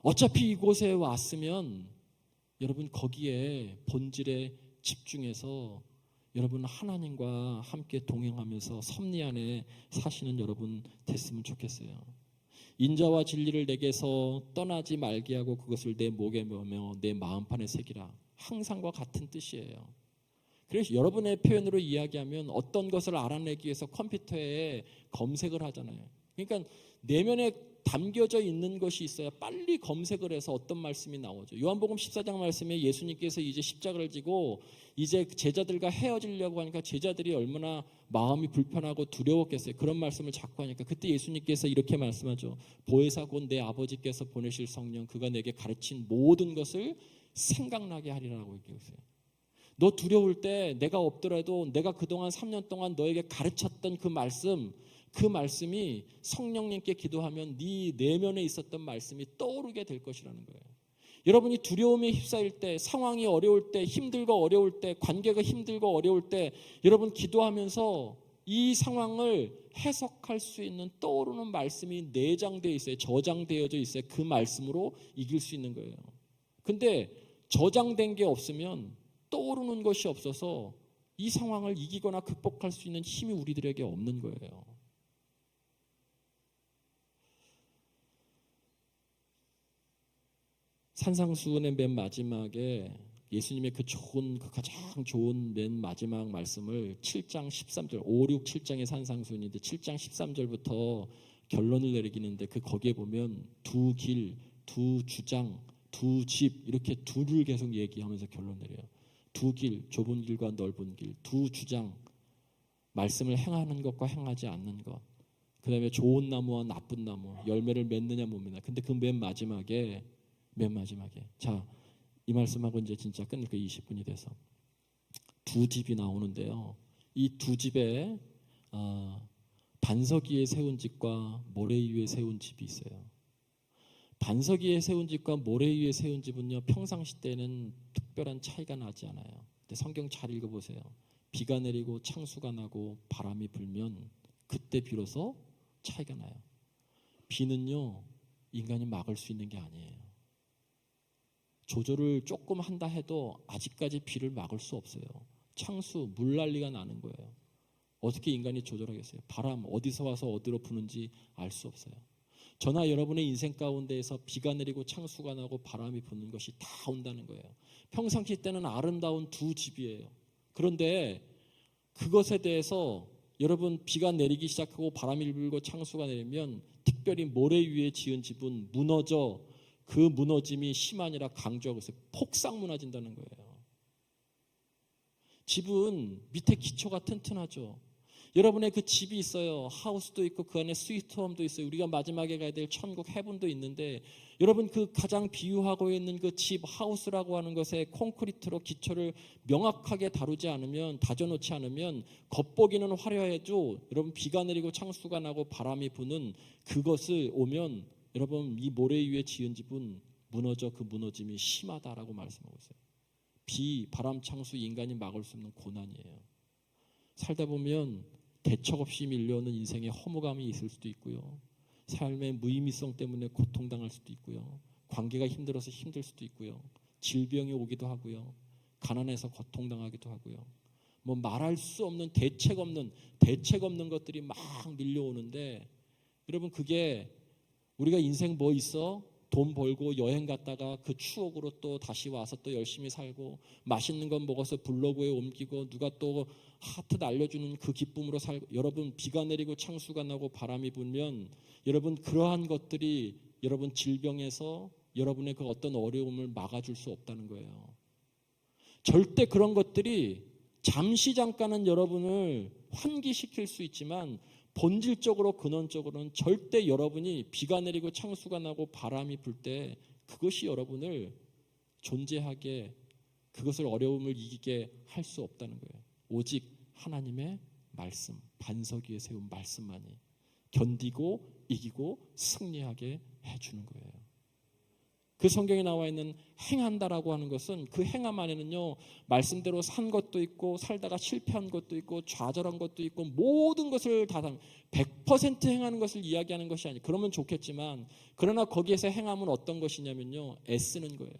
D: 어차피 이곳에 왔으면 여러분 거기에 본질에 집중해서 여러분 하나님과 함께 동행하면서 섭리 안에 사시는 여러분 됐으면 좋겠어요. 인자와 진리를 내게서 떠나지 말게 하고 그것을 내 목에 메며 내 마음판에 새기라. 항상과 같은 뜻이에요. 그래서 여러분의 표현으로 이야기하면 어떤 것을 알아내기 위해서 컴퓨터에 검색을 하잖아요. 그러니까 내면에 담겨져 있는 것이 있어야 빨리 검색을 해서 어떤 말씀이 나오죠. 요한복음 14장 말씀에 예수님께서 이제 십자가를 지고 이제 제자들과 헤어지려고 하니까 제자들이 얼마나 마음이 불편하고 두려웠겠어요. 그런 말씀을 자꾸 하니까 그때 예수님께서 이렇게 말씀하죠. 보혜사 곧 내 아버지께서 보내실 성령 그가 내게 가르친 모든 것을 생각나게 하리라고 얘기했어요. 너 두려울 때 내가 없더라도 내가 그동안 3년 동안 너에게 가르쳤던 그 말씀이 성령님께 기도하면 네 내면에 있었던 말씀이 떠오르게 될 것이라는 거예요. 여러분이 두려움에 휩싸일 때, 상황이 어려울 때, 힘들고 어려울 때, 관계가 힘들고 어려울 때 여러분 기도하면서 이 상황을 해석할 수 있는 떠오르는 말씀이 내장되어 있어요. 저장되어져 있어요. 그 말씀으로 이길 수 있는 거예요. 근데 저장된 게 없으면 떠오르는 것이 없어서 이 상황을 이기거나 극복할 수 있는 힘이 우리들에게 없는 거예요. 산상수훈의 맨 마지막에 예수님의 그 가장 좋은 맨 마지막 말씀을 7장 13절, 5, 6, 7장의 산상수훈인데 7장 13절부터 결론을 내리기는데 거기에 보면 두 길, 두 주장, 두 집 이렇게 둘을 계속 얘기하면서 결론 내려요. 두 길, 좁은 길과 넓은 길, 두 주장, 말씀을 행하는 것과 행하지 않는 것. 그 다음에 좋은 나무와 나쁜 나무, 열매를 맺느냐 못 맺느냐. 근데 그 맨 마지막에 자, 이 말씀하고 이제 진짜 끝낼 거 20분이 돼서 두 집이 나오는데요. 이 두 집에 반석 위에 세운 집과 모래 위에 세운 집이 있어요. 반석 위에 세운 집과 모래 위에 세운 집은요 평상시 때는 특별한 차이가 나지 않아요. 근데 성경 잘 읽어보세요. 비가 내리고 창수가 나고 바람이 불면 그때 비로소 차이가 나요. 비는요 인간이 막을 수 있는 게 아니에요. 조절을 조금 한다 해도 아직까지 비를 막을 수 없어요. 창수, 물난리가 나는 거예요. 어떻게 인간이 조절하겠어요? 바람 어디서 와서 어디로 부는지 알 수 없어요. 저나 여러분의 인생 가운데에서 비가 내리고 창수가 나고 바람이 부는 것이 다 온다는 거예요. 평상시 때는 아름다운 두 집이에요. 그런데 그것에 대해서 여러분 비가 내리기 시작하고 바람이 불고 창수가 내리면 특별히 모래 위에 지은 집은 무너져 그 무너짐이 심하니라 강조하고 있어요. 폭삭 무너진다는 거예요. 집은 밑에 기초가 튼튼하죠. 여러분의 그 집이 있어요. 하우스도 있고 그 안에 스위트홈도 있어요. 우리가 마지막에 가야 될 천국 헤븐도 있는데, 여러분 그 가장 비유하고 있는 그 집 하우스라고 하는 것에 콘크리트로 기초를 명확하게 다져놓지 않으면 겉보기는 화려해도 여러분 비가 내리고 창수가 나고 바람이 부는 그것을 오면 여러분 이 모래 위에 지은 집은 그 무너짐이 심하다라고 말씀하고 있어요. 비, 바람, 창수, 인간이 막을 수 없는 고난이에요. 살다 보면 대책 없이 밀려오는 인생의 허무감이 있을 수도 있고요. 삶의 무의미성 때문에 고통당할 수도 있고요. 관계가 힘들어서 힘들 수도 있고요. 질병이 오기도 하고요. 가난해서 고통당하기도 하고요. 뭐 말할 수 없는 대책 없는 것들이 막 밀려오는데, 여러분 그게 우리가 인생 뭐 있어? 돈 벌고 여행 갔다가 그 추억으로 또 다시 와서 또 열심히 살고, 맛있는 건 먹어서 블로그에 옮기고, 누가 또 하트 날려주는 그 기쁨으로 살고. 여러분 비가 내리고 창수가 나고 바람이 불면 여러분 그러한 것들이 여러분 질병에서 여러분의 그 어떤 어려움을 막아줄 수 없다는 거예요. 절대 그런 것들이 잠시 잠깐은 여러분을 환기시킬 수 있지만 본질적으로 근원적으로는 절대 여러분이 비가 내리고 창수가 나고 바람이 불 때 그것이 여러분을 존재하게, 그것을 어려움을 이기게 할 수 없다는 거예요. 오직 하나님의 말씀, 반석 위에 세운 말씀만이 견디고 이기고 승리하게 해주는 거예요. 그 성경에 나와 있는 행한다라고 하는 것은, 그 행함 안에는요 말씀대로 산 것도 있고 살다가 실패한 것도 있고 좌절한 것도 있고 모든 것을 다 100% 행하는 것을 이야기하는 것이 아니에요. 그러면 좋겠지만, 그러나 거기에서 행함은 어떤 것이냐면요 애쓰는 거예요.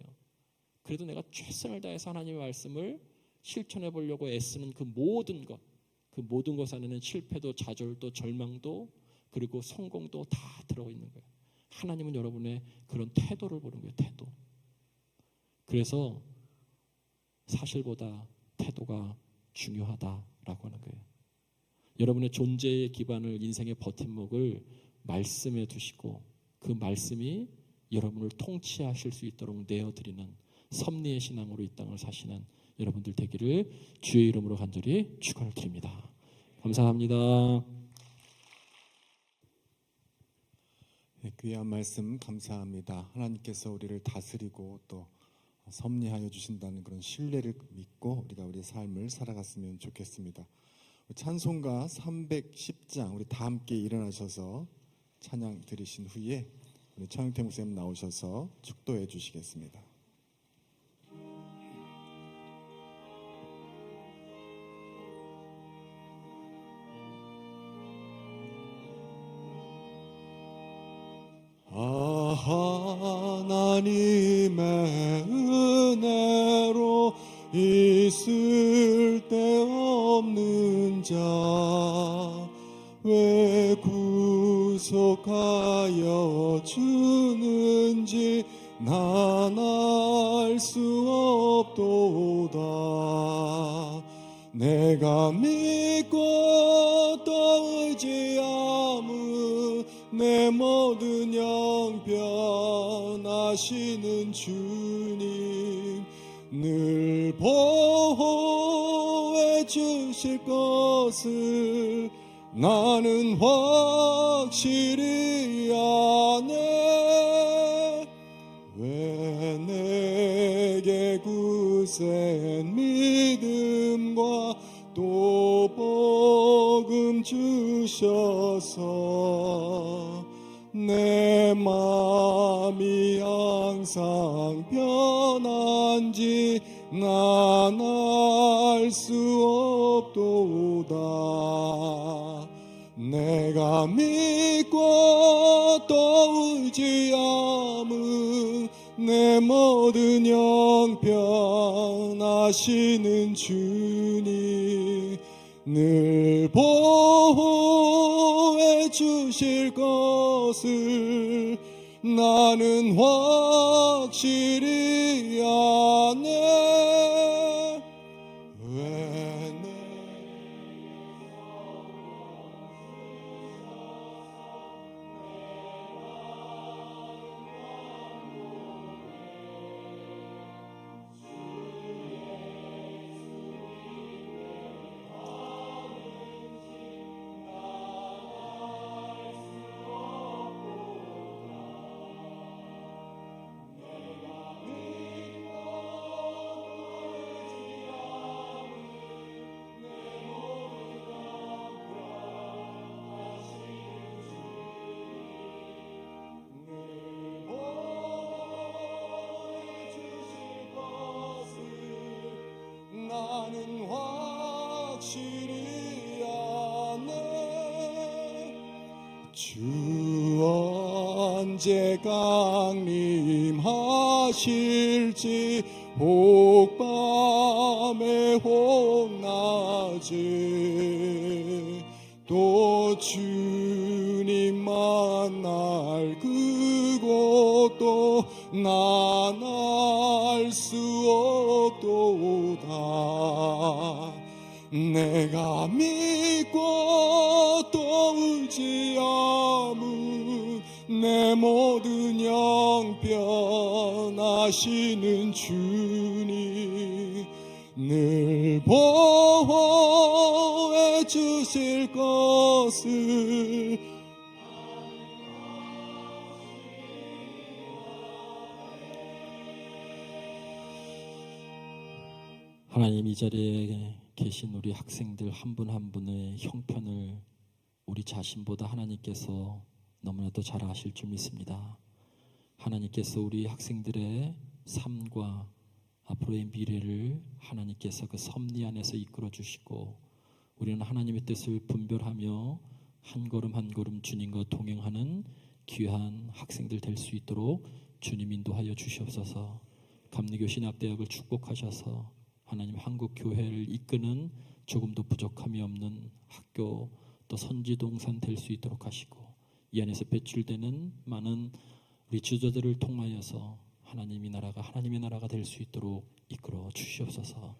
D: 그래도 내가 최선을 다해서 하나님의 말씀을 실천해 보려고 애쓰는 그 모든 것 안에는 실패도 좌절도 절망도 그리고 성공도 다 들어있는 거예요. 하나님은 여러분의 그런 태도를 보는 거예요. 태도. 그래서 사실보다 태도가 중요하다라고 하는 거예요. 여러분의 존재의 기반을, 인생의 버팀목을 말씀에 두시고 그 말씀이 여러분을 통치하실 수 있도록 내어드리는 섭리의 신앙으로 이 땅을 사시는 여러분들 되기를 주의 이름으로 간절히 축원을 드립니다. 감사합니다.
B: 네, 귀한 말씀 감사합니다. 하나님께서 우리를 다스리고 또 섭리하여 주신다는 그런 신뢰를 믿고 우리가 우리의 삶을 살아갔으면 좋겠습니다. 찬송가 310장 우리 다 함께 일어나셔서 찬양 드리신 후에 우리 차영태 목사님 나오셔서 축도해 주시겠습니다. 하나님의 은혜로 있을 데 없는 자 왜 구속하여 주는지 난 알 수 없도다. 내가 믿고 또 의지함은 내 모든 형편 아시는 주님 늘 보호해 주실 것을 나는 확실히 아네. 왜 내게 굳센 믿음과 또 복음 주셔서 내 마음이 항상 편한지 난 알 수 없도다. 내가 믿고 또 의지함은 내 모든 형편 아시는 주님 늘 보호해 주실 것을 나는 확실히 아네. 왜 주 언제 강림하실지 혹밤에 혹낮에 또 주님 만날 그곳도 난 알 수 없도다. 내가 믿고 또 의지함은 내 모든 영변하시는 주님 늘 보호해 주실 것을
D: 하나님, 이 자리에 계신 우리 학생들 한 분 한 분의 형편을 우리 자신보다 하나님께서 너무나도 잘 아실 줄 믿습니다. 하나님께서 우리 학생들의 삶과 앞으로의 미래를 하나님께서 그 섭리 안에서 이끌어 주시고, 우리는 하나님의 뜻을 분별하며 한 걸음 한 걸음 주님과 동행하는 귀한 학생들 될 수 있도록 주님 인도하여 주시옵소서. 감리교신학대학을 축복하셔서 하나님 한국 교회를 이끄는 조금도 부족함이 없는 학교, 또 선지동산 될 수 있도록 하시고, 이 안에서 배출되는 많은 우리 지도자들을 통하여서 하나님의 나라가 될 수 있도록 이끌어 주시옵소서.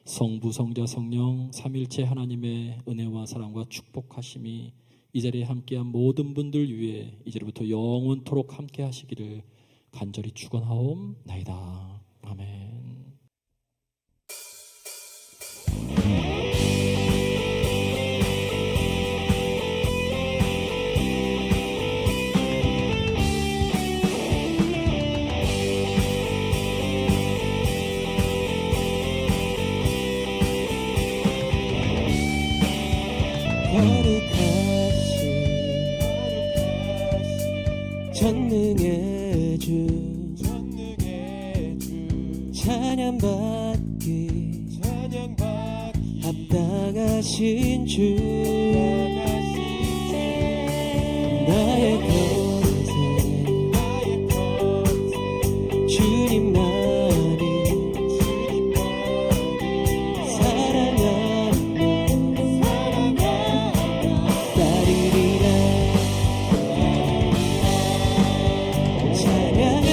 D: 성부, 성자, 성령 삼일체 하나님의 은혜와 사랑과 축복하심이 이 자리에 함께한 모든 분들 위해 이제부터 영원토록 함께 하시기를 간절히 축원하옵나이다. 아멘.
A: 거룩하신 전능의 주 찬양받기 합당하신 주 나의 것에 주님만이 사랑하며 따르리라. 찬양하며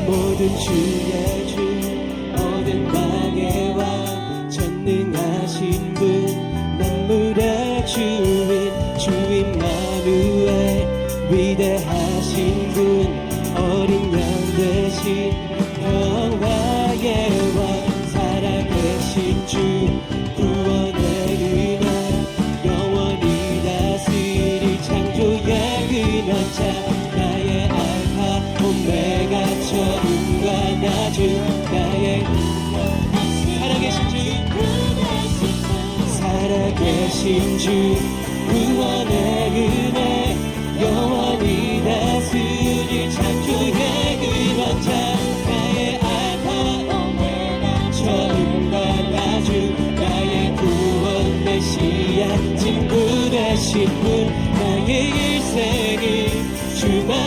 A: 모든 주의 주 모든 방해와 전능하신 분 만물의 주인 주 임마누엘 위대하신 분 어린 양 되신 평화의 왕 살아계신 주 구원의 은혜 영원히 다스릴 창조의 근원자 나의 알파 오메가 처음과 나중 나의 살아계신 주 구원의 은혜 영원히 다스릴 창조의 근원자 나의 알파 오메가 처음과 나중 나의 구원 메시아 친구 되신 분 나의 일생을 주만